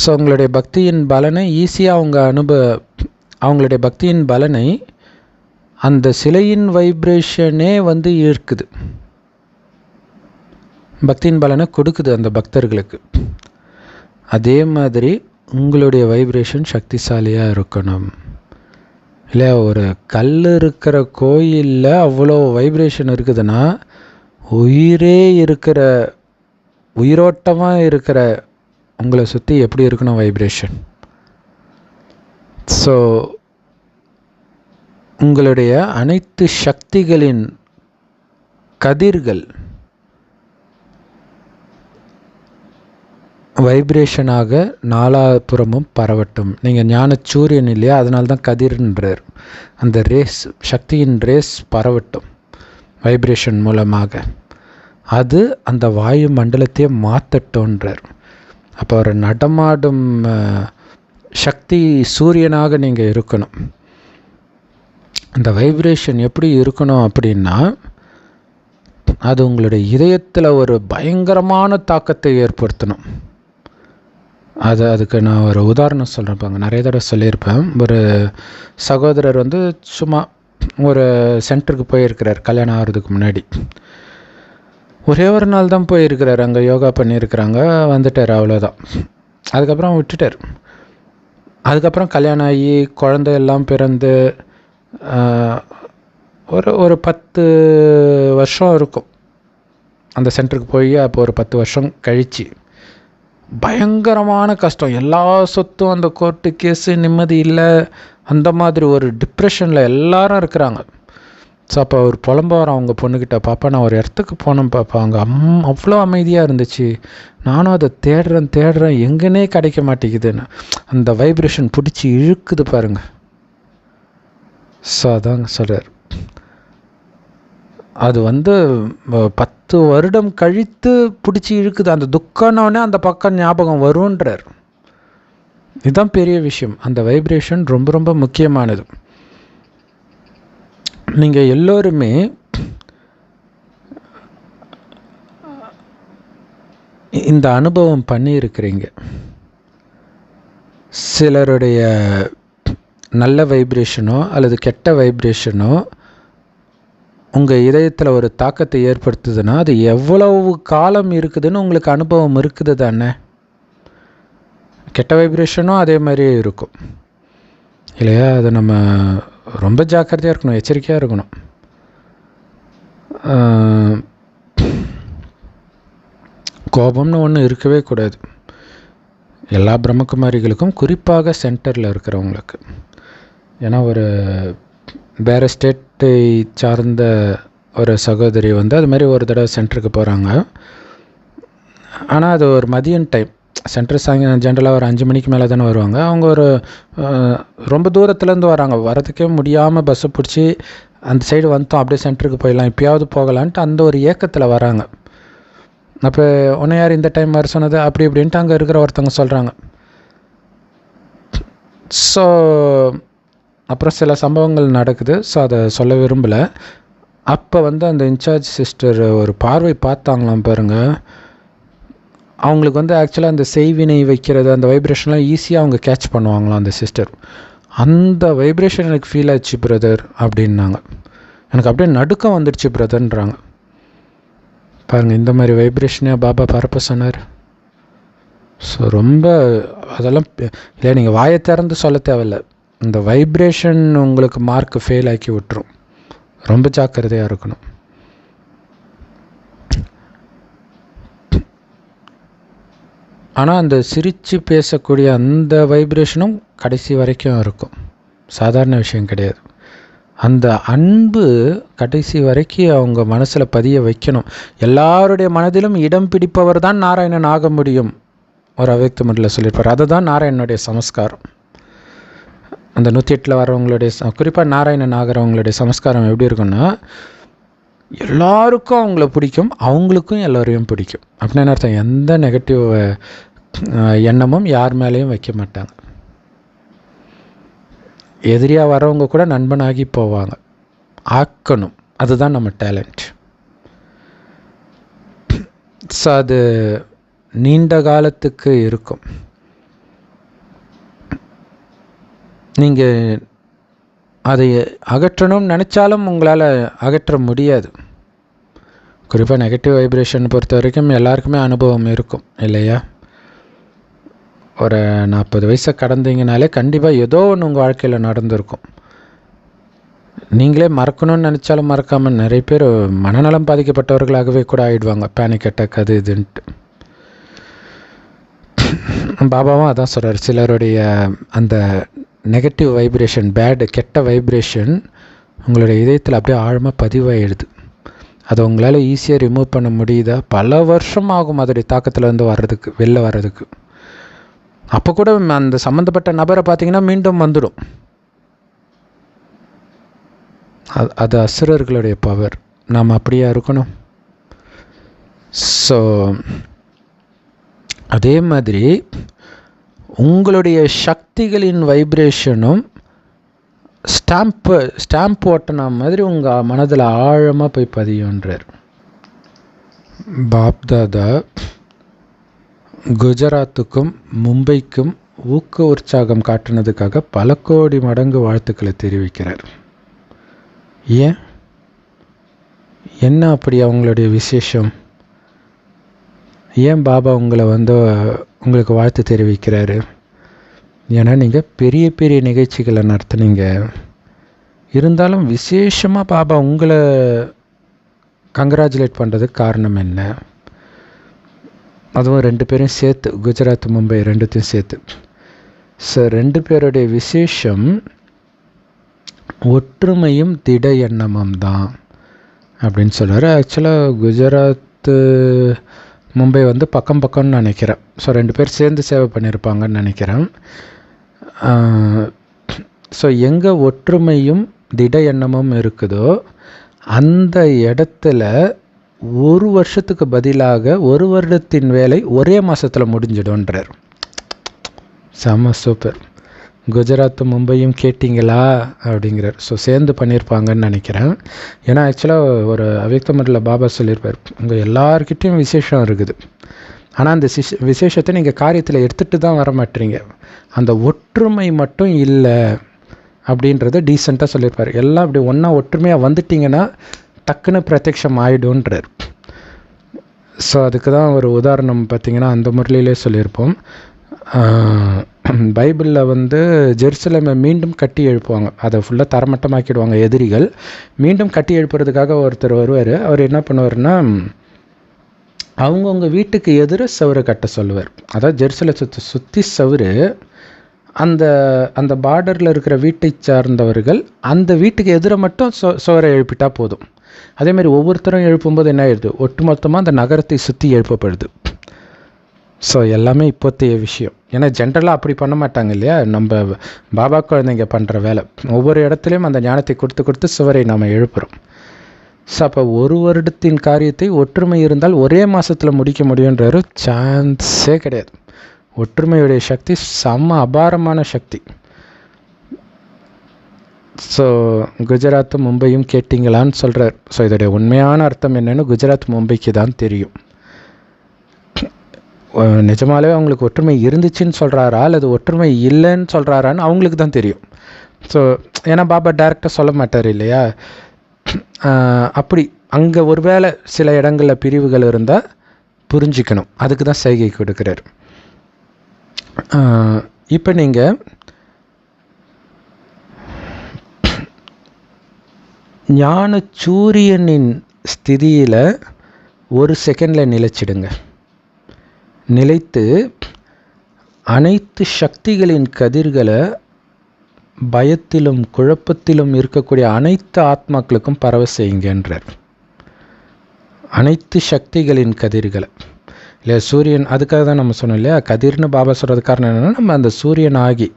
ஸோ உங்களுடைய பக்தியின் பலனை ஈஸியாக அவங்களுடைய பக்தியின் பலனை அந்த சிலையின் வைப்ரேஷனே வந்து ஈர்க்குது, பக்தியின் பலனை கொடுக்குது அந்த பக்தர்களுக்கு. அதே மாதிரி உங்களுடைய வைப்ரேஷன் சக்திசாலியாக இருக்கணும். இல்லை ஒரு கல் இருக்கிற கோயிலில் அவ்வளோ வைப்ரேஷன் இருக்குதுன்னா உயிரோட்டமாக இருக்கிற உங்களை சுற்றி எப்படி இருக்கணும் வைப்ரேஷன். ஸோ உங்களுடைய அனைத்து சக்திகளின் கதிர்கள் வைப்ரேஷனாக நாலாபுறமும் பரவட்டும். நீங்கள் ஞானச்சூரியன் இல்லையா, அதனால தான் கதிர்ன்றார். அந்த ரேஸ், சக்தியின் ரேஸ் பரவட்டும் வைப்ரேஷன் மூலமாக. அது அந்த வாயு மண்டலத்தையே மாற்றட்டோன்றார். அப்போ ஒரு நடமாடும் சக்தி சூரியனாக நீங்கள் இருக்கணும். அந்த வைப்ரேஷன் எப்படி இருக்கணும் அப்படின்னா, அது உங்களுடைய இதயத்தில் ஒரு பயங்கரமான தாக்கத்தை ஏற்படுத்தணும். அதுக்கு நான் ஒரு உதாரணம் சொல்கிறேன், நிறைய தடவை சொல்லியிருப்பேன். ஒரு சகோதரர் வந்து சும்மா ஒரு சென்டருக்கு போயிருக்கிறார் கல்யாணம் ஆகிறதுக்கு முன்னாடி. ஒரே ஒரு நாள் தான் போயிருக்கிறார், அங்கே யோகா பண்ணியிருக்கிறாங்க, வந்துட்டார், அவ்வளோதான். அதுக்கப்புறம் விட்டுட்டார். அதுக்கப்புறம் கல்யாணம் ஆகி குழந்தை எல்லாம் பிறந்து ஒரு 10 வருஷம் இருக்கும் அந்த சென்டருக்கு போய். அப்போ ஒரு 10 வருஷம் கழித்து பயங்கரமான கஷ்டம், எல்லா சொத்தும், அந்த கோர்ட்டு கேஸு, நிம்மதி இல்லை, அந்த மாதிரி ஒரு டிப்ரெஷனில் எல்லாரும் இருக்கிறாங்க. ஸோ அப்போ அவர் புலம்புவார் அவங்க பொண்ணுக்கிட்ட, பாப்பா நான் ஒரு இடத்துக்கு போனேன் பாப்பா, அங்கே அவ்வளோ அமைதியாக இருந்துச்சு, நானும் அதை தேடுறேன் எங்கன்னே கிடைக்க மாட்டேங்குதுன்னு. அந்த வைப்ரேஷன் பிடிச்சி இழுக்குது பாருங்க. ஸோ அதாங்க சொல்கிறார், அது வந்து 10 வருடம் கழித்து பிடிச்சி இழுக்குது. அந்த துக்கம்னோடனே அந்த பக்கம் ஞாபகம் வருன்றார். இதுதான் பெரிய விஷயம். அந்த வைப்ரேஷன் ரொம்ப ரொம்ப முக்கியமானது. நீங்கள் எல்லோருமே இந்த அனுபவம் பண்ணியிருக்கிறீங்க. சிலருடைய நல்ல வைப்ரேஷனோ அல்லது கெட்ட வைப்ரேஷனோ உங்கள் இதயத்தில் ஒரு தாக்கத்தை ஏற்படுத்துதுன்னா அது எவ்வளவு காலம் இருக்குதுன்னு உங்களுக்கு அனுபவம் இருக்குது தானே. கெட்ட வைப்ரேஷனும் அதே மாதிரியே இருக்கும் இல்லையா. அது நம்ம ரொம்ப ஜாக்கிரதையாக இருக்கணும், எச்சரிக்கையாக இருக்கணும். கோபம்னு ஒன்று இருக்கவே கூடாது எல்லா பிரம்மகுமாரிகளுக்கும், குறிப்பாக சென்டரில் இருக்கிறவங்களுக்கு. ஏன்னா ஒரு வேறு ஸ்டேட்டை சார்ந்த ஒரு சகோதரி வந்து அது மாதிரி ஒரு தடவை சென்டருக்கு போகிறாங்க. ஆனால் அது ஒரு மதியம் டைம், சென்டர் சாயங்காலம் ஜென்ரலாக ஒரு 5 மணிக்கு மேலே தானே வருவாங்க. அவங்க ஒரு ரொம்ப தூரத்துலேருந்து வராங்க, வரதுக்கே முடியாமல் பஸ்ஸை பிடிச்சி அந்த சைடு வந்துட்டோம், அப்படியே சென்டருக்கு போயிடலாம், எப்பயாவது போகலான்ட்டு அந்த ஒரு ஏக்கத்தில் வராங்க. அப்போ உன்னை யார் இந்த டைம் வர சொன்னது அப்படி இப்படின்ட்டு அங்கே இருக்கிற ஒருத்தவங்க சொல்கிறாங்க. ஸோ அப்புறம் சில சம்பவங்கள் நடக்குது. ஸோ அதை சொல்ல விரும்பலை. அப்போ வந்து அந்த இன்சார்ஜ் சிஸ்டர் ஒரு பார்வை பார்த்தாங்களாம் பாருங்கள். அவங்களுக்கு வந்து ஆக்சுவலாக அந்த செய்வினை வைக்கிறது, அந்த வைப்ரேஷன்லாம் ஈஸியாக அவங்க கேட்ச் பண்ணுவாங்களாம் அந்த சிஸ்டர். அந்த வைப்ரேஷன் எனக்கு ஃபீல் ஆச்சு பிரதர் அப்படின்னாங்க. எனக்கு அப்படியே நடுக்கம் வந்துடுச்சு பிரதர்ன்றாங்க. பாருங்கள், இந்த மாதிரி வைப்ரேஷனே பாபா பரப்ப சொன்னார். ஸோ ரொம்ப அதெல்லாம் இல்லை, நீங்கள் வாயை திறந்து சொல்ல தேவையில்லை, இந்த வைப்ரேஷன் உங்களுக்கு மார்க் ஃபெயில் ஆக்கி விட்டுரும். ரொம்ப ஜாக்கிரதையாக இருக்கணும். ஆனால் அந்த சிரித்து பேசக்கூடிய அந்த வைப்ரேஷனும் கடைசி வரைக்கும் இருக்கும். சாதாரண விஷயம் கிடையாது. அந்த அன்பு கடைசி வரைக்கும் அவங்க மனசில் பதிய வைக்கணும். எல்லாருடைய மனதிலும் இடம் பிடிப்பவர் தான் நாராயணன் ஆக முடியும். ஒரு அவ்யக்த முறையில் சொல்லியிருப்பார். அதுதான் நாராயணனுடைய சமஸ்காரம். அந்த 108 வரவங்களுடைய குறிப்பாக நாராயணன் ஆகிறவங்களுடைய சமஸ்காரம் எப்படி இருக்குன்னா, எல்லாருக்கும் அவங்கள பிடிக்கும், அவங்களுக்கும் எல்லோரையும் பிடிக்கும். அப்படின்னு அர்த்தம், எந்த நெகட்டிவ் எண்ணமும் யார் மேலேயும் வைக்க மாட்டாங்க. எதிரியாக வரவங்க கூட நண்பனாகி போவாங்க. ஆக்கணும், அதுதான் நம்ம டேலண்ட். ஸோ அது நீண்ட காலத்துக்கு இருக்கும். நீங்கள் அதை அகற்றணும்னு நினச்சாலும் உங்களால் அகற்ற முடியாது. குறிப்பாக நெகட்டிவ் வைப்ரேஷன் பொறுத்த வரைக்கும் எல்லாருக்குமே அனுபவம் இருக்கும் இல்லையா? ஒரு 40 வயசை கடந்தீங்கனாலே கண்டிப்பாக ஏதோ ஒன்று உங்கள் வாழ்க்கையில் நடந்திருக்கும். நீங்களே மறக்கணும்னு நினச்சாலும் மறக்காமல் நிறைய பேர் மனநலம் பாதிக்கப்பட்டவர்களாகவே கூட ஆகிடுவாங்க. பேனிக் அட்டாக் அது இதுன்ட்டு. பாபாவும் அதான் சொல்கிறார், சிலருடைய அந்த நெகட்டிவ் வைப்ரேஷன், கெட்ட வைப்ரேஷன் உங்களுடைய இதயத்தில் அப்படியே ஆழமாக பதிவாயிடுது. அதை உங்களால் ஈஸியாக ரிமூவ் பண்ண முடியுதா? பல வருஷம் ஆகும் அதோடைய தாக்கத்தில் வந்து வெளில வர்றதுக்கு. அப்போ கூட அந்த சம்மந்தப்பட்ட நபரை பார்த்தீங்கன்னா மீண்டும் வந்துடும். அது அசுரர்களுடைய பவர். நாம் அப்படியே இருக்கணும். ஸோ அதே மாதிரி உங்களுடைய சக்திகளின் வைப்ரேஷனும் ஸ்டாம்ப் ஓட்டின மாதிரி உங்கள் மனதில் ஆழமாக போய் பதியுன்றார் பாப்தாதா. குஜராத்துக்கும் மும்பைக்கும் ஊக்க உற்சாகம் காட்டினதுக்காக பல கோடி மடங்கு வாழ்த்துக்களை தெரிவிக்கிறார். ஏன், என்ன அப்படி அவங்களுடைய விசேஷம்? ஏன் பாபா உங்களுக்கு வாழ்த்து தெரிவிக்கிறாரு? ஏன்னா நீங்கள் பெரிய பெரிய நிகழ்ச்சிகளை நடத்துனீங்க. இருந்தாலும் விசேஷமாக பாபா உங்களை கங்க்ராச்சுலேட் பண்ணுறதுக்கு காரணம் என்ன? அதுவும் 2 பேரும் சேர்த்து, குஜராத் மும்பை 2த்தையும் சேர்த்து. ஸோ 2 பேருடைய விசேஷம் ஒற்றுமையும் திட எண்ணமும் தான் அப்படின்னு சொல்கிறார். ஆக்சுவலாக குஜராத்து மும்பை பக்கம் பக்கம்னு நினைக்கிறேன். ஸோ 2 பேர் சேர்ந்து சேவை பண்ணியிருப்பாங்கன்னு நினைக்கிறேன். ஸோ எங்கே ஒற்றுமையும் திட எண்ணமும் இருக்குதோ அந்த இடத்துல 1 வருஷத்துக்கு பதிலாக 1 வருடத்தின் வேலை ஒரே மாதத்தில் முடிஞ்சிடும்ன்றார். செம சூப்பர். குஜராத் மும்பையும் கேட்டிங்களா அப்படிங்கிறார். ஸோ சேர்ந்து பண்ணியிருப்பாங்கன்னு நினைக்கிறேன். ஏன்னா ஆக்சுவலாக ஒரு அவ்யக்த முறையில் பாபா சொல்லியிருப்பார், உங்கள் எல்லார்கிட்டையும் விசேஷம் இருக்குது, ஆனால் அந்த விசேஷத்தை நீங்கள் காரியத்தில் எடுத்துகிட்டு தான் வர மாட்டீங்க, அந்த ஒற்றுமை மட்டும் இல்லை அப்படின்றத டீசெண்டாக சொல்லியிருப்பார். எல்லாம் அப்படி ஒன்றா ஒற்றுமையாக வந்துட்டிங்கன்னா டக்குன்னு பிரத்யக்ஷம் ஆகிடும்ன்றார். ஸோ அதுக்கு தான் ஒரு உதாரணம் பார்த்திங்கன்னா அந்த முறையிலே சொல்லியிருப்போம். பைபிளில் ஜெருசலேமை மீண்டும் கட்டி எழுப்புவாங்க. அதை ஃபுல்லாக தரமட்டமாக்கிடுவாங்க எதிரிகள். மீண்டும் கட்டி எழுப்புறதுக்காக ஒருத்தர் வருவார். அவர் என்ன பண்ணுவார்னா, அவங்கவுங்க வீட்டுக்கு எதிர சவுரை கட்ட சொல்லுவார். அதாவது ஜெருசலேத்தை சுற்றி சவுறு, அந்த பார்டரில் இருக்கிற வீட்டை சார்ந்தவர்கள் அந்த வீட்டுக்கு எதிர மட்டும் சோரை எழுப்பிட்டா போதும். அதேமாதிரி ஒவ்வொருத்தரும் எழுப்பும்போது என்ன ஆயிடுது, ஒட்டுமொத்தமாக அந்த நகரத்தை சுற்றி எழுப்பப்படுது. ஸோ எல்லாமே இப்போத்தைய விஷயம். ஏன்னா ஜென்ரலாக அப்படி பண்ண மாட்டாங்க இல்லையா, நம்ம பாபா குழந்தைங்க பண்ணுற வேலை. ஒவ்வொரு இடத்துலையும் அந்த ஞானத்தை கொடுத்து சுவரை நாம் எழுப்புகிறோம். ஸோ அப்போ 1 வருடத்தின் காரியத்தை ஒற்றுமை இருந்தால் ஒரே மாதத்தில் முடிக்க முடியுன்றாரு. சான்ஸே கிடையாது. ஒற்றுமையுடைய சக்தி செம்ம அபாரமான சக்தி. ஸோ குஜராத்தும் மும்பையும் கேட்டிங்களான்னு சொல்கிறார். ஸோ இதோடைய உண்மையான அர்த்தம் என்னென்னு குஜராத் மும்பைக்கு தான் தெரியும். நிஜமாலே அவங்களுக்கு ஒற்றுமை இருந்துச்சுன்னு சொல்கிறாரா அல்லது ஒற்றுமை இல்லைன்னு சொல்கிறாரான்னு அவங்களுக்கு தான் தெரியும். ஸோ ஏன்னா பாபா டைரெக்டாக சொல்ல மாட்டார் இல்லையா. அப்படி அங்கே ஒருவேளை சில இடங்களில் பிரிவுகள் இருந்தால் புரிஞ்சிக்கணும், அதுக்கு தான் சைகை கொடுக்குறார். இப்போ நீங்கள் ஞான சூரியனின் ஸ்திதியில் 1 செகண்டில் நிலைச்சிடுங்க. நிலைத்து அனைத்து சக்திகளின் கதிர்களை பயத்திலும் குழப்பத்திலும் இருக்கக்கூடிய அனைத்து ஆத்மாக்களுக்கும் பரவ செய்யுங்கன்றார். அனைத்து சக்திகளின் கதிர்களை இல்லையா, சூரியன், அதுக்காக தான் நம்ம சொன்னோம் இல்லையா, கதிர்னு பாபா சொல்கிறது காரணம் என்னென்னா, நம்ம அந்த சூரியன் ஆகி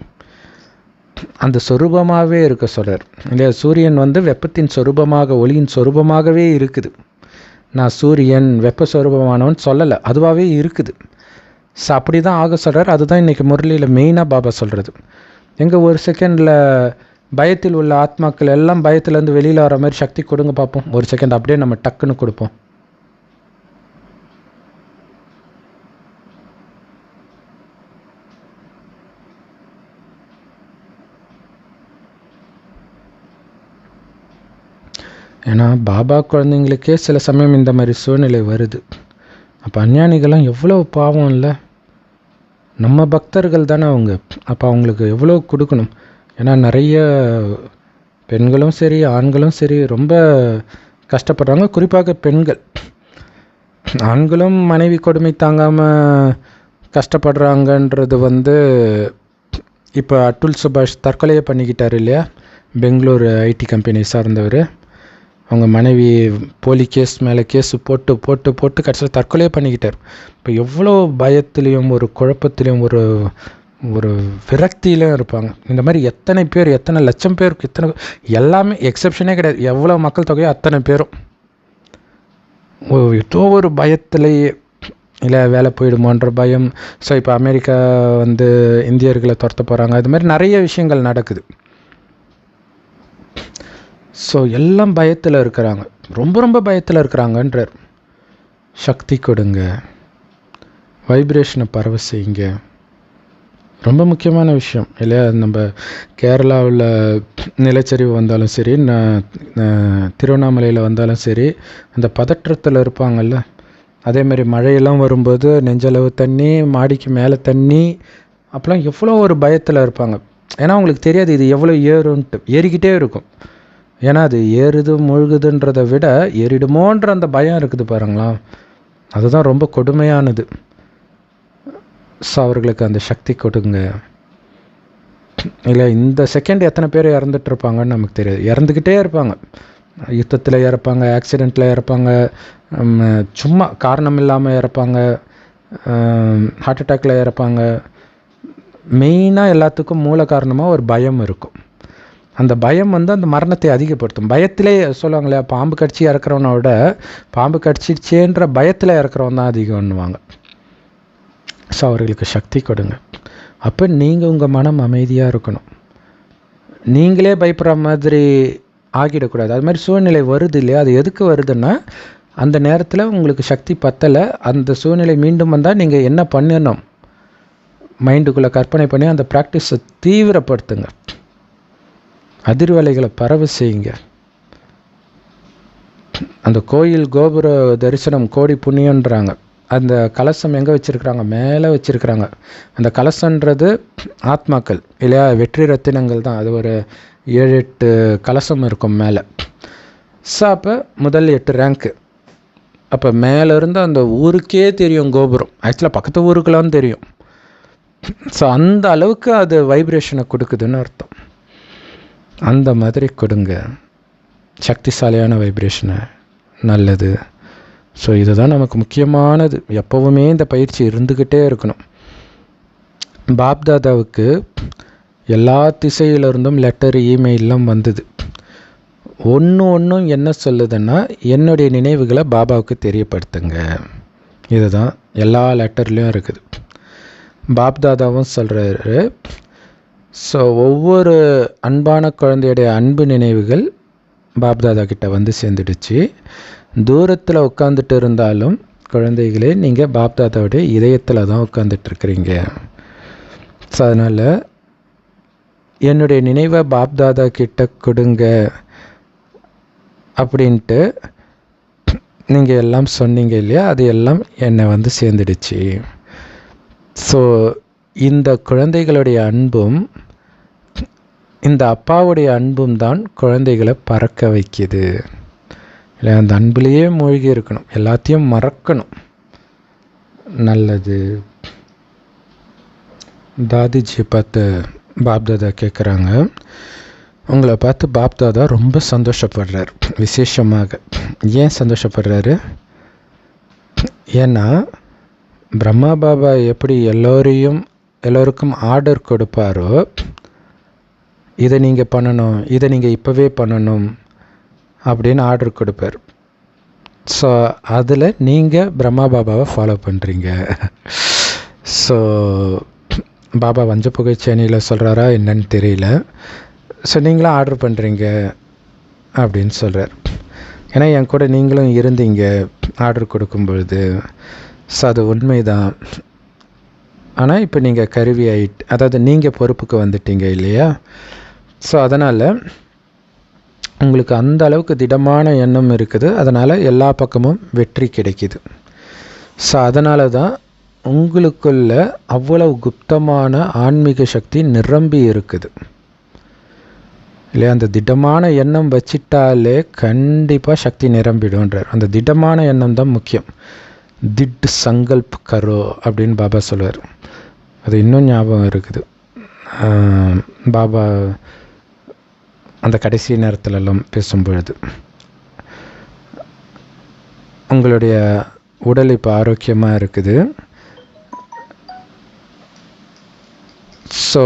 அந்த சொரூபமாகவே இருக்க சொல்கிறார் இல்லையா. சூரியன் வெப்பத்தின் சொரூபமாக, ஒளியின் சொரூபமாகவே இருக்குது. நான் சூரியன் வெப்ப சொரூபமானவன் சொல்லலை, அதுவாகவே இருக்குது. ஸோ அப்படி தான் ஆக சொல்கிறார். அதுதான் இன்றைக்கி முரளியில் மெயினாக பாபா சொல்கிறது. எங்கே ஒரு செகண்டில் பயத்தில் உள்ள ஆத்மாக்கள் எல்லாம் பயத்துலேருந்து வெளியில் வர மாதிரி சக்தி கொடுங்க பார்ப்போம். ஒரு செகண்ட் அப்படியே நம்ம டக்குன்னு கொடுப்போம். ஏன்னா பாபா குழந்தைங்களுக்கே சில சமயம் இந்த மாதிரி சூழ்நிலை வருது. அப்போ அஞ்ஞானிகள்லாம் எவ்வளோ பாவம் இல்லை, நம்ம பக்தர்கள் தானே அவங்க. அப்போ அவங்களுக்கு எவ்வளோ கொடுக்கணும். ஏன்னா நிறைய பெண்களும் சரி ஆண்களும் சரி ரொம்ப கஷ்டப்படுறாங்க. குறிப்பாக பெண்கள். ஆண்களும் மனைவி கொடுமை தாங்காமல் கஷ்டப்படுறாங்கன்றது இப்போ அட்டுல் சுபாஷ் தற்கொலையை பண்ணிக்கிட்டார் இல்லையா, பெங்களூர் ஐடி கம்பெனி சார்ந்தவர். அவங்க மனைவி போலி கேஸ் மேலே கேஸு போட்டு போட்டு போட்டு கடைசியில் தற்கொலையே பண்ணிக்கிட்டார். இப்போ எவ்வளோ பயத்துலேயும் ஒரு குழப்பத்திலையும் ஒரு ஒரு விரக்தியிலையும் இருப்பாங்க. இந்த மாதிரி எத்தனை பேர், எத்தனை லட்சம் பேருக்கு, எத்தனை எல்லாமே எக்ஸப்ஷனே கிடையாது. எவ்வளோ மக்கள் தொகையோ அத்தனை பேரும் ஏதோ ஒரு பயத்திலேயே இல்லை வேலை போயிடுமோன்ற பயம். ஸோ இப்போ அமெரிக்கா இந்தியர்களை துரத்த போகிறாங்க. அது மாதிரி நிறைய விஷயங்கள் நடக்குது. ஸோ எல்லாம் பயத்தில் இருக்கிறாங்க, ரொம்ப ரொம்ப பயத்தில் இருக்கிறாங்கன்றார். சக்தி கொடுங்க, வைப்ரேஷனை பரவ செய்யுங்க. ரொம்ப முக்கியமான விஷயம் இல்லையா. நம்ம கேரளாவில் நிலச்சரிவு வந்தாலும் சரி, திருவண்ணாமலையில் வந்தாலும் சரி, அந்த பதற்றத்தில் இருப்பாங்கள்ல. அதேமாதிரி மழையெல்லாம் வரும்போது நெஞ்சளவு தண்ணி, மாடிக்கு மேலே தண்ணி, அப்போலாம் எவ்வளோ ஒரு பயத்தில் இருப்பாங்க. ஏன்னா அவங்களுக்கு தெரியாது இது எவ்வளோ ஏறுன்ட்டு. ஏறிக்கிட்டே இருக்கும். ஏன்னா அது ஏறுது முழுகுதுன்றதை விட ஏறிடுமோன்ற அந்த பயம் இருக்குது பாருங்களா, அதுதான் ரொம்ப கொடுமையானது. ஸோ அவர்களுக்கு அந்த சக்தி கொடுங்க. இல்லை இந்த செகண்ட் எத்தனை பேர் இறந்துட்டு இருப்பாங்கன்னு நமக்கு தெரியாது. இறந்துக்கிட்டே இருப்பாங்க. யுத்தத்தில் இறப்பாங்க, ஆக்சிடெண்ட்டில் இறப்பாங்க, சும்மா காரணம் இல்லாமல் இறப்பாங்க, ஹார்ட் அட்டாக்கில் இறப்பாங்க. மெயினாக எல்லாத்துக்கும் மூல காரணமாக ஒரு பயம் இருக்கும். அந்த பயம் அந்த மரணத்தை அதிகப்படுத்தும். பயத்திலே சொல்லுவாங்க இல்லையா, பாம்பு கடிச்சு இறக்குறவனை விட பாம்பு கடிச்சிச்சேன்ற பயத்தில் இறக்குறவன் தான் அதிகம் பண்ணுவாங்க. ஸோ அவர்களுக்கு சக்தி கொடுங்க. அப்போ நீங்கள் உங்கள் மனம் அமைதியாக இருக்கணும். நீங்களே பயப்படுற மாதிரி ஆகிடக்கூடாது. அது மாதிரி சூழ்நிலை வருது இல்லையா, அது எதுக்கு வருதுன்னா அந்த நேரத்தில் உங்களுக்கு சக்தி பத்தலை. அந்த சூழ்நிலை மீண்டும் வந்தால் நீங்கள் என்ன பண்ணணும், மைண்டுக்குள்ளே கற்பனை பண்ணி அந்த ப்ராக்டிஸை தீவிரப்படுத்துங்க. அதிர்வலைகளை பரவ செய்யுங்க. அந்த கோயில் கோபுர தரிசனம் கோடி புண்ணியன்றாங்க. அந்த கலசம் எங்கே வச்சுருக்குறாங்க, மேலே வச்சுருக்குறாங்க. அந்த கலசன்றது ஆத்மாக்கள் இல்லையா, வெற்றி ரத்தினங்கள் தான். அது ஒரு 7-8 கலசம் இருக்கும் மேலே. ஸோ அப்போ முதல் 8 ரேங்க்கு. அப்போ மேலேருந்து அந்த ஊருக்கே தெரியும் கோபுரம். ஆக்சுவலாக பக்கத்து ஊருக்கெல்லாம் தெரியும். ஸோ அந்த அளவுக்கு அது வைப்ரேஷனை கொடுக்குதுன்னு அர்த்தம். அந்த மாதிரி கொடுங்க, சக்திசாலியான வைப்ரேஷனை. நல்லது. ஸோ இதுதான் நமக்கு முக்கியமானது. எப்போவுமே இந்த பயிற்சி இருந்துக்கிட்டே இருக்கணும். பாப்தாதாவுக்கு எல்லா திசையிலிருந்தும் லெட்டர், இமெயிலெலாம் வந்தது. ஒன்றும் என்ன சொல்லுதுன்னா, என்னுடைய நினைவுகளை பாபாவுக்கு தெரியப்படுத்துங்க. இதுதான் எல்லா லெட்டர்லேயும் இருக்குது. பாப்தாதாவும் சொல்கிறாரு. ஸோ ஒவ்வொரு அன்பான குழந்தையுடைய அன்பு நினைவுகள் பாப்தாதா கிட்ட சேர்ந்துடுச்சு. தூரத்தில் உட்காந்துட்டு இருந்தாலும் குழந்தைகளே, நீங்கள் பாப்தாதாவுடைய இதயத்தில் தான் உட்காந்துட்ருக்குறீங்க. ஸோ அதனால் என்னுடைய நினைவை பாப்தாதா கிட்ட கொடுங்க அப்படின்ட்டு நீங்கள் எல்லாம் சொன்னீங்க இல்லையா, அது எல்லாம் என்னை சேர்ந்துடுச்சு. ஸோ இந்த குழந்தைகளுடைய அன்பும் இந்த அப்பாவுடைய அன்பும் தான் குழந்தைகளை பறக்க வைக்கிது இல்லை. அந்த அன்புலேயே மூழ்கி இருக்கணும், எல்லாத்தையும் மறக்கணும். நல்லது. தாதிஜியை பார்த்து பாப்தாதா கேட்குறாங்க, உங்களை பார்த்து பாப்தாதா ரொம்ப சந்தோஷப்படுறார். விசேஷமாக ஏன் சந்தோஷப்படுறாரு? ஏன்னா பிரம்மா பாபா எப்படி எல்லோருக்கும் ஆர்டர் கொடுப்பாரோ, இதை நீங்கள் பண்ணணும், இதை நீங்கள் இப்போவே பண்ணணும் அப்படின்னு ஆர்டர் கொடுப்பார். ஸோ அதில் நீங்கள் பிரம்மா பாபாவை ஃபாலோ பண்ணுறீங்க. ஸோ பாபா வஞ்ச புகை சேனியில் சொல்கிறாரா என்னன்னு தெரியல. ஸோ நீங்களும் ஆர்டர் பண்ணுறீங்க அப்படின்னு சொல்கிறார். ஏன்னா என் கூட நீங்களும் இருந்தீங்க ஆர்டர் கொடுக்கும் பொழுது. ஸோ அது உண்மைதான். ஆனால் இப்போ நீங்கள் கருவி ஆகிட்டு, அதாவது நீங்கள் பொறுப்புக்கு வந்துட்டீங்க இல்லையா? ஸோ அதனால் உங்களுக்கு அந்த அளவுக்கு திடமான எண்ணம் இருக்குது. அதனால் எல்லா பக்கமும் வெற்றி கிடைக்கிது. ஸோ அதனால தான் உங்களுக்குள்ள அவ்வளவு குப்தமான ஆன்மீக சக்தி நிரம்பி இருக்குது இல்லையா? அந்த திடமான எண்ணம் வச்சிட்டாலே கண்டிப்பாக சக்தி நிரம்பிடுன்றார். அந்த திடமான எண்ணம் தான் முக்கியம். திட் சங்கல்ப் கரோ அப்படின்னு பாபா சொல்லுவார். அது இன்னும் ஞாபகம் இருக்குது. பாபா அந்த கடைசி நேரத்துலலாம் பேசும்பொழுது, உங்களுடைய உடல் இப்போ ஆரோக்கியமாக இருக்குது. ஸோ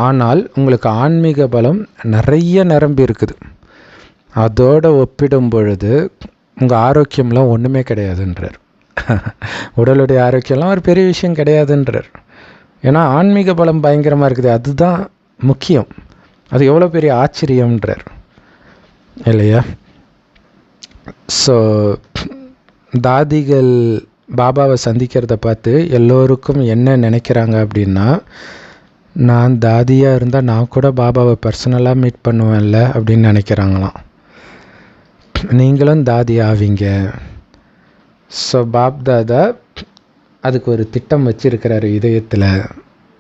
ஆனால் உங்களுக்கு ஆன்மீக பலம் நிறைய நிரம்பி இருக்குது. அதோடு ஒப்பிடும் பொழுது உங்கள் ஆரோக்கியம்லாம் ஒன்றுமே கிடையாதுன்றார். உடலுடைய ஆரோக்கியம்லாம் ஒரு பெரிய விஷயம் கிடையாதுன்றார். ஏன்னா ஆன்மீக பலம் பயங்கரமாக இருக்குது, அதுதான் முக்கியம். அது எவ்வளோ பெரிய ஆச்சரியம்ன்றார் இல்லையா? ஸோ தாதிகள் பாபாவை சந்திக்கிறத பார்த்து எல்லோருக்கும் என்ன நினைக்கிறாங்க அப்படின்னா, நான் தாதியாக இருந்தால் நான் கூட பாபாவை பர்சனலாக மீட் பண்ணுவேன்ல அப்படின்னு நினைக்கிறாங்களாம். நீங்களும் தாதி ஆவீங்க. ஸோ பாப்தாதா அதுக்கு ஒரு திட்டம் வச்சிருக்கிறாரு இதயத்தில்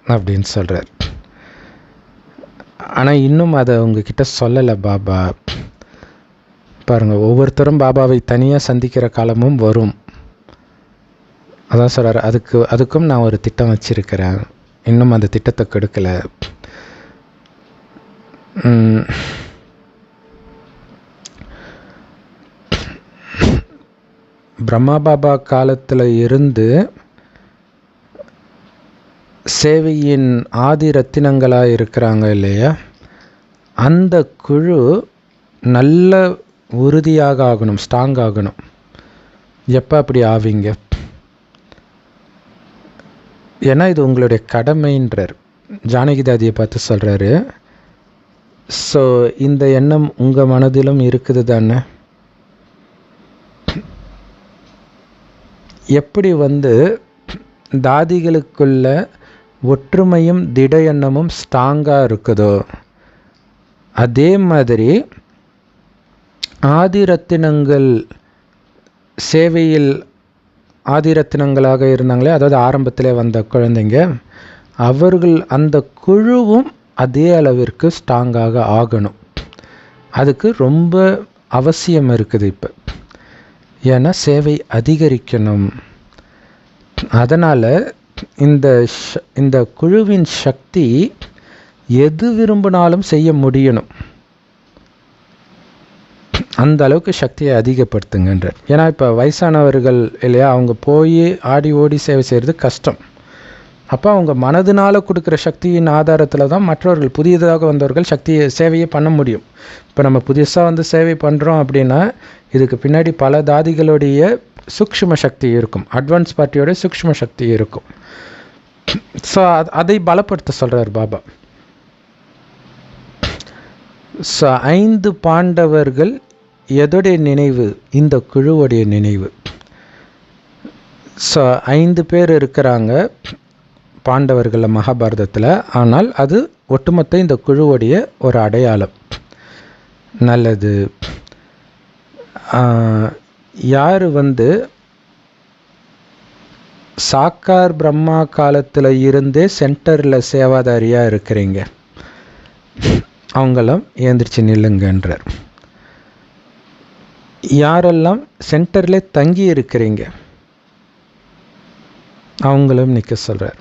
அப்படின்னு சொல்கிறார். ஆனால் இன்னும் அதை உங்ககிட்ட சொல்லலை பாபா. பாருங்கள், ஒவ்வொருத்தரும் பாபாவை தனியாக சந்திக்கிற காலமும் வரும். அதான் சொல்கிறார், அதுக்கும் நான் ஒரு திட்டம் வச்சிருக்கிறேன், இன்னும் அந்த திட்டத்தை கொடுக்கல. பிரம்மா பாபா காலத்தில் இருந்து சேவையின் ஆதி ரத்தினங்களாக இருக்கிறாங்க இல்லையா? அந்த குழு நல்ல உறுதியாக ஆகணும், ஸ்ட்ராங் ஆகணும். எப்போ அப்படி ஆவீங்க? ஏன்னா இது உங்களுடைய கடமைன்றார். ஜானகி தாதியை பார்த்து சொல்கிறாரு. ஸோ இந்த எண்ணம் உங்கள் மனதிலும் இருக்குது தானே? எப்படி தாதிகளுக்குள்ள ஒற்றுமையும் திட எண்ணமும் ஸ்ட்ராங்காக இருக்குதோ, அதே மாதிரி ஆதிரத்தினங்கள் சேவையில் ஆதிரத்தினங்களாக இருந்தாங்களே, அதாவது ஆரம்பத்திலே வந்த குழந்தைங்க, அவர்கள் அந்த குழுவும் அதே அளவிற்கு ஸ்ட்ராங்காக ஆகணும். அதுக்கு ரொம்ப அவசியம் இருக்குது இப்போ. ஏன்னா சேவை அதிகரிக்கணும். அதனால் இந்த குழுவின் சக்தி எது விரும்பினாலும் செய்ய முடியணும். அந்த அளவுக்கு சக்தியை அதிகப்படுத்துங்கன்றார். ஏன்னா இப்போ வயசானவர்கள் இல்லையா, அவங்க போய் ஆடி ஓடி சேவை செய்கிறது கஷ்டம். அப்போ அவங்க மனதினால் கொடுக்குற சக்தியின் ஆதாரத்தில் தான் மற்றவர்கள் புதியதாக வந்தவர்கள் சேவையை பண்ண முடியும். இப்போ நம்ம புதுசாக சேவை பண்ணுறோம் அப்படின்னா இதுக்கு பின்னாடி பல தாதிகளுடைய சூக்ஷ்ம சக்தி இருக்கும், அட்வான்ஸ் பார்ட்டியோட சூக்ஷ்ம சக்தி இருக்கும். ஸோ அதை பலப்படுத்த சொல்கிறார் பாபா. ஸோ 5 பாண்டவர்கள் எதோடைய நினைவு? இந்த குழுவுடைய நினைவு. ஸோ 5 பேர் இருக்கிறாங்க பாண்டவர்களில் மகாபாரதத்தில். ஆனால் அது ஒட்டுமொத்த இந்த குழுவுடைய ஒரு அடையாளம். நல்லது. யார் சாக்கார் பிரம்மா காலத்தில் இருந்தே சென்டரில் சேவாதாரியாக இருக்கிறீங்க, அவங்களாம் ஏந்திரிச்சு நில்லுங்கன்றார். யாரெல்லாம் சென்டரில் தங்கி இருக்கிறீங்க, அவங்களும் நிற்க சொல்கிறார்.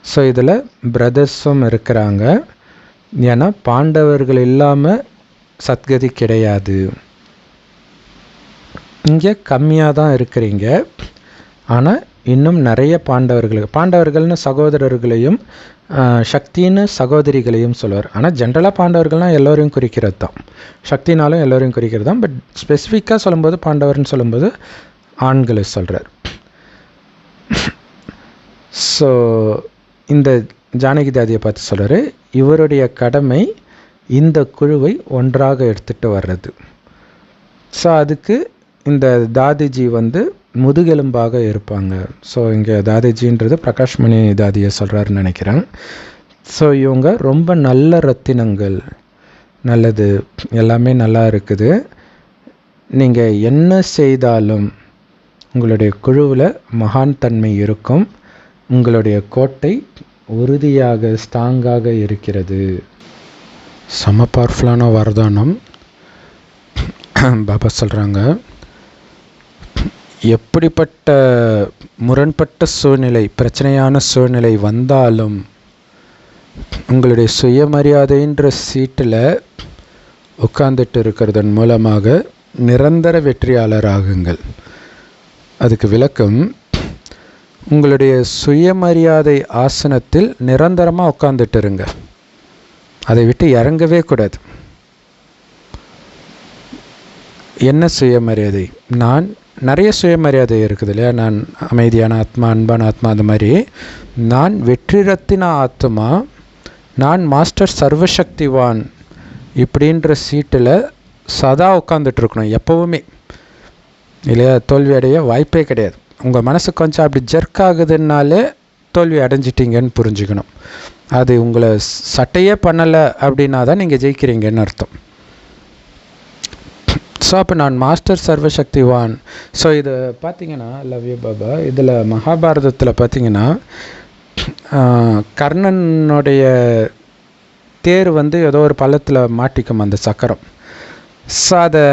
ஸோ இதில் பிரதர்ஸும் இருக்கிறாங்க. ஏன்னா பாண்டவர்கள் இல்லாமல் சத்கதி கிடையாது. இங்கே கம்மியாக தான் இருக்கிறீங்க, ஆனால் இன்னும் நிறைய பாண்டவர்கள்னு சகோதரர்களையும் சக்தின்னு சகோதரிகளையும் சொல்லுவார். ஆனால் ஜென்ரலாக பாண்டவர்கள்னால் எல்லோரையும் குறிக்கிறது தான், சக்தினாலும் எல்லோரையும் குறிக்கிறது தான். பட் ஸ்பெசிஃபிக்காக சொல்லும்போது பாண்டவர்னு சொல்லும்போது ஆண்களை சொல்கிறார். ஸோ இந்த ஜானகி தாதியை பார்த்து சொல்கிறாரு, இவருடைய கடமை இந்த குழுவை ஒன்றாக எடுத்துகிட்டு வர்றது. ஸோ அதுக்கு இந்த தாதிஜி முதுகெலும்பாக இருப்பாங்க. ஸோ இங்கே தாதிஜின்றது பிரகாஷ்மணி தாதியை சொல்கிறாருன்னு நினைக்கிறேன். ஸோ இவங்க ரொம்ப நல்ல ரத்தினங்கள், நல்லது எல்லாமே நல்லா இருக்குது. நீங்கள் என்ன செய்தாலும் உங்களுடைய குழுவில் மகான் தன்மை இருக்கும். உங்களுடைய கோட்டை உறுதியாக ஸ்ட்ராங்காக இருக்கிறது. செம பவர்ஃபுல்லான வரதானம் பாபா சொல்கிறாங்க. எப்படிப்பட்ட முரண்பட்ட சூழ்நிலை, பிரச்சனையான சூழ்நிலை வந்தாலும் உங்களுடைய சுயமரியாதைன்ற சீட்டில் உட்கார்ந்துட்டு இருக்கிறதன் மூலமாக நிரந்தர வெற்றியாளராகுங்கள். அதுக்கு விளக்கம், உங்களுடைய சுயமரியாதை ஆசனத்தில் நிரந்தரமாக உட்கார்ந்துட்டு இருங்க, அதை விட்டு இறங்கவே கூடாது. என்ன சுயமரியாதை? நான் நிறைய சுயமரியாதை இருக்குது இல்லையா? நான் அமைதியான ஆத்மா, அன்பான ஆத்மா, அந்த மாதிரி நான் வெற்றி ரத்தின ஆத்மா, நான் மாஸ்டர் சர்வசக்திவான் இப்படின்ற சீட்டில் சதா உட்காந்துட்ருக்கணும் எப்போவுமே இல்லையா? தோல்வி அடைய வாய்ப்பே கிடையாது. உங்கள் மனசு கொஞ்சம் அப்படி ஜெர்க் ஆகுதுன்னாலே தோல்வி அடைஞ்சிட்டிங்கன்னு புரிஞ்சுக்கணும். அது உங்களை சட்டையே பண்ணலை அப்படின்னா தான் நீங்கள் ஜெயிக்கிறீங்கன்னு அர்த்தம். ஸோ அப்போ நான் மாஸ்டர் சர்வசக்திவான். ஸோ இது பார்த்திங்கன்னா லவ் யூ பாபா, இதில் மகாபாரதத்தில் பார்த்திங்கன்னா கர்ணனுடைய தேர் ஏதோ ஒரு பள்ளத்தில் மாட்டிக்கும் அந்த சக்கரம். ஸோ அதை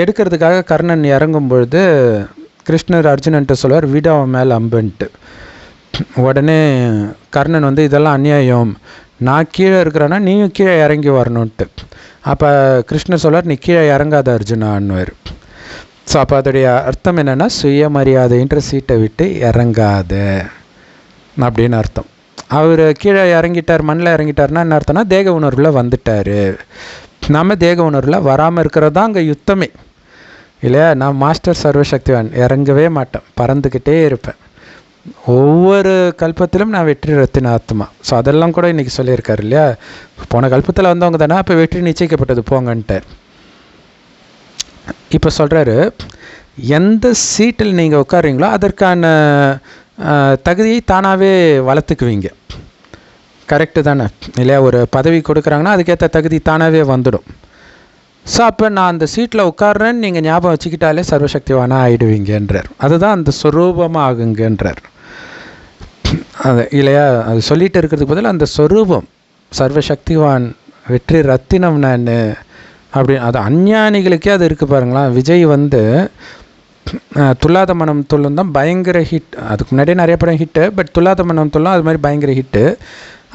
எடுக்கிறதுக்காக கர்ணன் இறங்கும் பொழுது கிருஷ்ணர் அர்ஜுனன்ட்டு சொல்வார், விட அவன் மேலே அம்புன்ட்டு. உடனே கர்ணன் இதெல்லாம் அநியாயம், நான் கீழே இருக்கிறேன்னா நீயும் கீழே இறங்கி வரணுன்ட்டு. அப்போ கிருஷ்ணர் சொல்வார், நீ கீழே இறங்காத அர்ஜுனான்னுவார். ஸோ அப்போ அதோடைய அர்த்தம் என்னென்னா, சுயமரியாதைன்ற சீட்டை விட்டு இறங்காத அப்படின்னு அர்த்தம். அவர் கீழே இறங்கிட்டார், மண்ணில் இறங்கிட்டார்னா என்ன அர்த்தம்னா தேக உணர்வில் வந்துட்டார். நம்ம தேக உணர்வில் வராமல் இருக்கிறது தான் அங்கே யுத்தமே இல்லையா? நான் மாஸ்டர் சர்வசக்திவான், இறங்கவே மாட்டேன், பறந்துக்கிட்டே இருப்பேன். ஒவ்வொரு கல்பத்திலும் நான் வெற்றி ரத்தின ஆத்மா. ஸோ அதெல்லாம் கூட இன்றைக்கி சொல்லியிருக்காரு இல்லையா? போன கல்பத்தில் வந்தவங்க தானே, அப்போ வெற்றி நிச்சயிக்கப்பட்டது போங்கன்ட்டார். இப்போ சொல்கிறாரு, எந்த சீட்டில் நீங்கள் உட்காருங்களோ அதற்கான தகுதியை தானாகவே வளர்த்துக்குவீங்க. கரெக்டு தானே இல்லையா? ஒரு பதவி கொடுக்குறாங்கன்னா அதுக்கேற்ற தகுதி தானாகவே வந்துடும். ஸோ அப்போ நான் அந்த சீட்டில் உட்கார்றேன்னு நீங்கள் ஞாபகம் வச்சுக்கிட்டாலே சர்வசக்திவானாக ஆகிடுவீங்கன்றார். அதுதான் அந்த ஸ்வரூபமாக ஆகுங்கன்றார். அது இல்லையா? அது சொல்லிகிட்டு இருக்கிறதுக்கு பதில் அந்த ஸ்வரூபம் சர்வசக்திவான் வெற்றி ரத்தினம் நான் அப்படி, அது அஞ்ஞானிகளுக்கே அது இருக்குது பாருங்களா. விஜய் துல்லாத மனம் துள்ளும் தான் பயங்கர ஹிட். அதுக்கு முன்னாடியே நிறைய படம் ஹிட்டு, பட் துல்லாத மனம் துள்ளும் அது மாதிரி பயங்கர ஹிட்டு.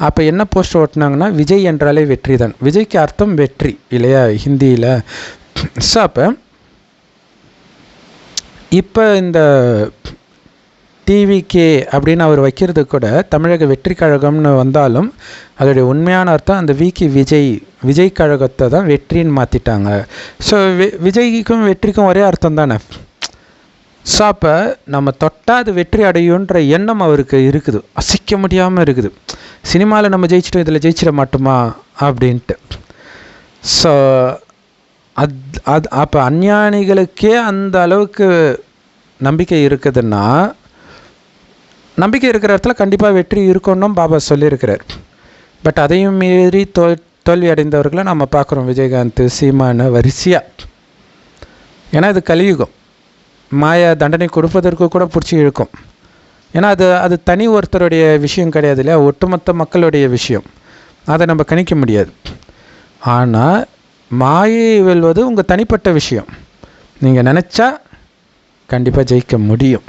அப்போ என்ன போஸ்டர் ஓட்டினாங்கன்னா, விஜய் என்றாலே வெற்றி தான். விஜய்க்கு அர்த்தம் வெற்றி இல்லையா ஹிந்தியில். ஸோ அப்போ இப்போ இந்த டிவிகே அப்படின்னு அவர் வைக்கிறது கூட தமிழக வெற்றி கழகம்னு வந்தாலும் அதோடைய உண்மையான அர்த்தம் அந்த விஜய் கழகத்தை தான் வெற்றின்னு மாற்றிட்டாங்க. ஸோ விஜய்க்கும் வெற்றிக்கும் ஒரே அர்த்தம் தானே. ஸோ அப்போ நம்ம தொட்டால் அது வெற்றி அடையுன்ற எண்ணம் அவருக்கு இருக்குது, அசைக்க முடியாமல் இருக்குது. சினிமாவில் நம்ம ஜெயிச்சிட்டோம், இதில் ஜெயிச்சிட மாட்டோமா அப்படின்ட்டு. ஸோ அப்போ அஞ்ஞானிகளுக்கே அந்த அளவுக்கு நம்பிக்கை இருக்குதுன்னா, நம்பிக்கை இருக்கிற இடத்துல கண்டிப்பாக வெற்றி இருக்கணும் பாபா சொல்லியிருக்கிறார். பட் அதையும் மீறி தோல்வி அடைந்தவர்களை நம்ம பார்க்குறோம். விஜயகாந்த், சீமானு வரிசையாக. ஏன்னா இது கலியுகம், மாயா தண்டனை கொடுப்பதற்கு கூட பிடிச்சி இழுக்கும். ஏன்னா அது தனி ஒருத்தருடைய விஷயம் கிடையாது இல்லையா, ஒட்டுமொத்த மக்களுடைய விஷயம். அதை நம்ம கணிக்க முடியாது. ஆனால் மாயை வெல்வது உங்கள் தனிப்பட்ட விஷயம். நீங்கள் நினச்சா கண்டிப்பாக ஜெயிக்க முடியும்.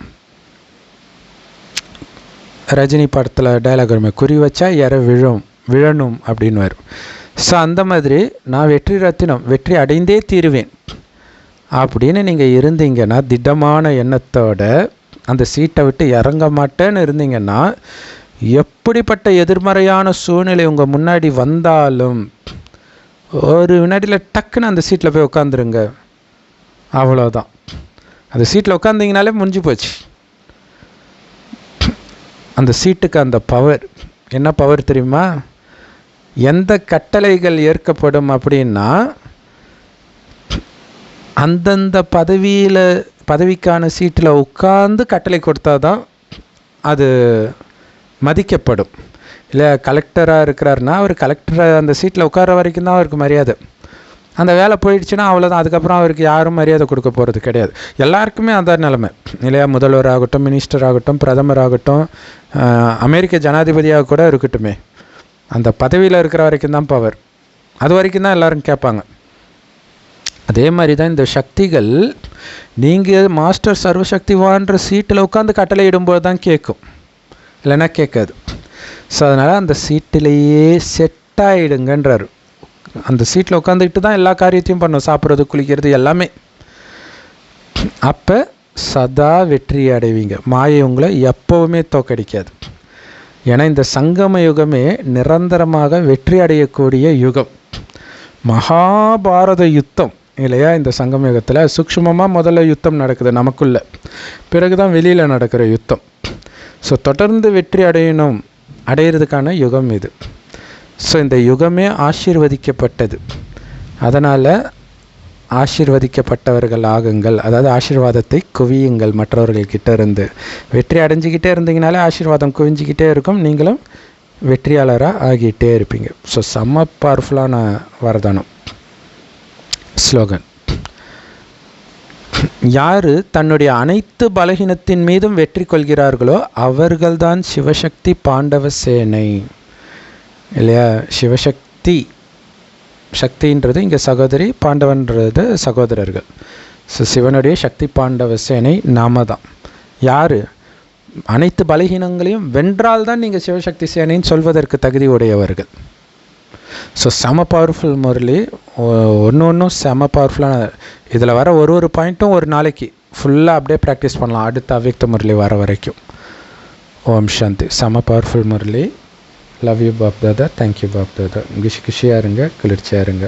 ரஜினி படத்தில் டைலாக் வருமே, குறி வச்சா விழணும் அப்படின்னு வரும். ஸோ அந்த மாதிரி நான் வெற்றி ரத்தினம், வெற்றி அடைந்தே தீருவேன் அப்படின்னு நீங்கள் இருந்தீங்கன்னா, திடமான எண்ணத்தோட அந்த சீட்டை விட்டு இறங்க மாட்டேன்னு இருந்தீங்கன்னா, எப்படிப்பட்ட எதிர்மறையான சூழ்நிலை உங்கள் முன்னாடி வந்தாலும் ஒரு வினாடியில் டக்குன்னு அந்த சீட்டில் போய் உட்காந்துருங்க. அவ்வளோதான். அந்த சீட்டில் உட்காந்திங்கனாலே முடிஞ்சு போச்சு. அந்த சீட்டுக்கு அந்த பவர் என்ன பவர் தெரியுமா? எந்த கட்டளைகள் ஏற்கப்படும் அப்படின்னா, அந்தந்த பதவிக்கான சீட்டில் உட்கார்ந்து கட்டளை கொடுத்தா தான் அது மதிக்கப்படும். இல்லை கலெக்டராக இருக்கிறாருன்னா, அவர் கலெக்டரை அந்த சீட்டில் உட்கார வரைக்கும் தான் அவருக்கு மரியாதை. அந்த வேலை போயிடுச்சுன்னா அவ்வளோதான். அதுக்கப்புறம் அவருக்கு யாரும் மரியாதை கொடுக்க போகிறது கிடையாது. எல்லாருக்குமே அந்த நிலைமை இல்லையா? முதல்வர் ஆகட்டும், மினிஸ்டர் ஆகட்டும், பிரதமர் ஆகட்டும், அமெரிக்க ஜனாதிபதியாக கூட இருக்கட்டுமே, அந்த பதவியில் இருக்கிற வரைக்கும் தான் பவர். அது வரைக்கும் தான் எல்லோரும் கேட்பாங்க. அதே மாதிரி தான் இந்த சக்திகள், நீங்கள் மாஸ்டர் சர்வசக்திவான்ற சீட்டில் உட்காந்து கட்டளை இடும்போது தான் கேட்கும், இல்லைன்னா கேட்காது. ஸோ அதனால் அந்த சீட்டிலேயே செட் ஆகிடுங்கன்றார். அந்த சீட்டில் உட்காந்துக்கிட்டு தான் எல்லா காரியத்தையும் பண்ணும், சாப்பிட்றது, குளிக்கிறது எல்லாமே. அப்போ சதா வெற்றி அடைவீங்க. மாயை உங்களை எப்போவுமே தோக்கடிக்காது. ஏன்னா இந்த சங்கம யுகமே நிரந்தரமாக வெற்றி அடையக்கூடிய யுகம். மகாபாரத யுத்தம் இல்லையா? இந்த சங்கம யுகத்தில் சூக்ஷ்மமாக முதல்ல யுத்தம் நடக்குது நமக்குள்ள, பிறகு தான் வெளியில் நடக்கிற யுத்தம். ஸோ தொடர்ந்து வெற்றி அடையிறதுக்கான யுகம் இது. ஸோ இந்த யுகமே ஆசீர்வதிக்கப்பட்டது. அதனால் ஆசீர்வதிக்கப்பட்டவர்கள் ஆகுங்கள், அதாவது ஆசீர்வாதத்தை குவியுங்கள். மற்றவர்கள்கிட்ட இருந்து வெற்றி அடைஞ்சிக்கிட்டே இருந்தீங்கனாலே ஆசீர்வாதம் குவிஞ்சிக்கிட்டே இருக்கும், நீங்களும் வெற்றியாளராக ஆகிட்டே இருப்பீங்க. ஸோ செம்ம பவர்ஃபுல்லான வரதானம். ஸ்லோகன்: யார் தன்னுடைய அனைத்து பலகீனத்தின் மீதும் வெற்றி கொள்கிறார்களோ அவர்கள்தான் சிவசக்தி பாண்டவ சேனை. இல்லையா? சிவசக்தி, சக்தின்றது இங்கே சகோதரி, பாண்டவன்றது சகோதரர்கள். ஸோ சிவனுடைய சக்தி பாண்டவ சேனை நாம தான். யார் அனைத்து பலகீனங்களையும் வென்றால் தான் நீங்கள் சிவசக்தி சேனைன்னு சொல்வதற்கு தகுதி உடையவர்கள். ஸோ செம பவர்ஃபுல் முரளி, ஒன்றும் செம பவர்ஃபுல்லான. இதில் வர ஒரு பாயிண்ட்டும் ஒரு நாளைக்கு ஃபுல்லாக அப்படியே ப்ராக்டிஸ் பண்ணலாம், அடுத்த அவ்யக்த முரளி வர வரைக்கும். ஓம் சாந்தி. செம powerful Murali. Love you Bap Dada. Thank you Bap Dada. குஷியாக இருங்க, குளிர்ச்சியாக இருங்க.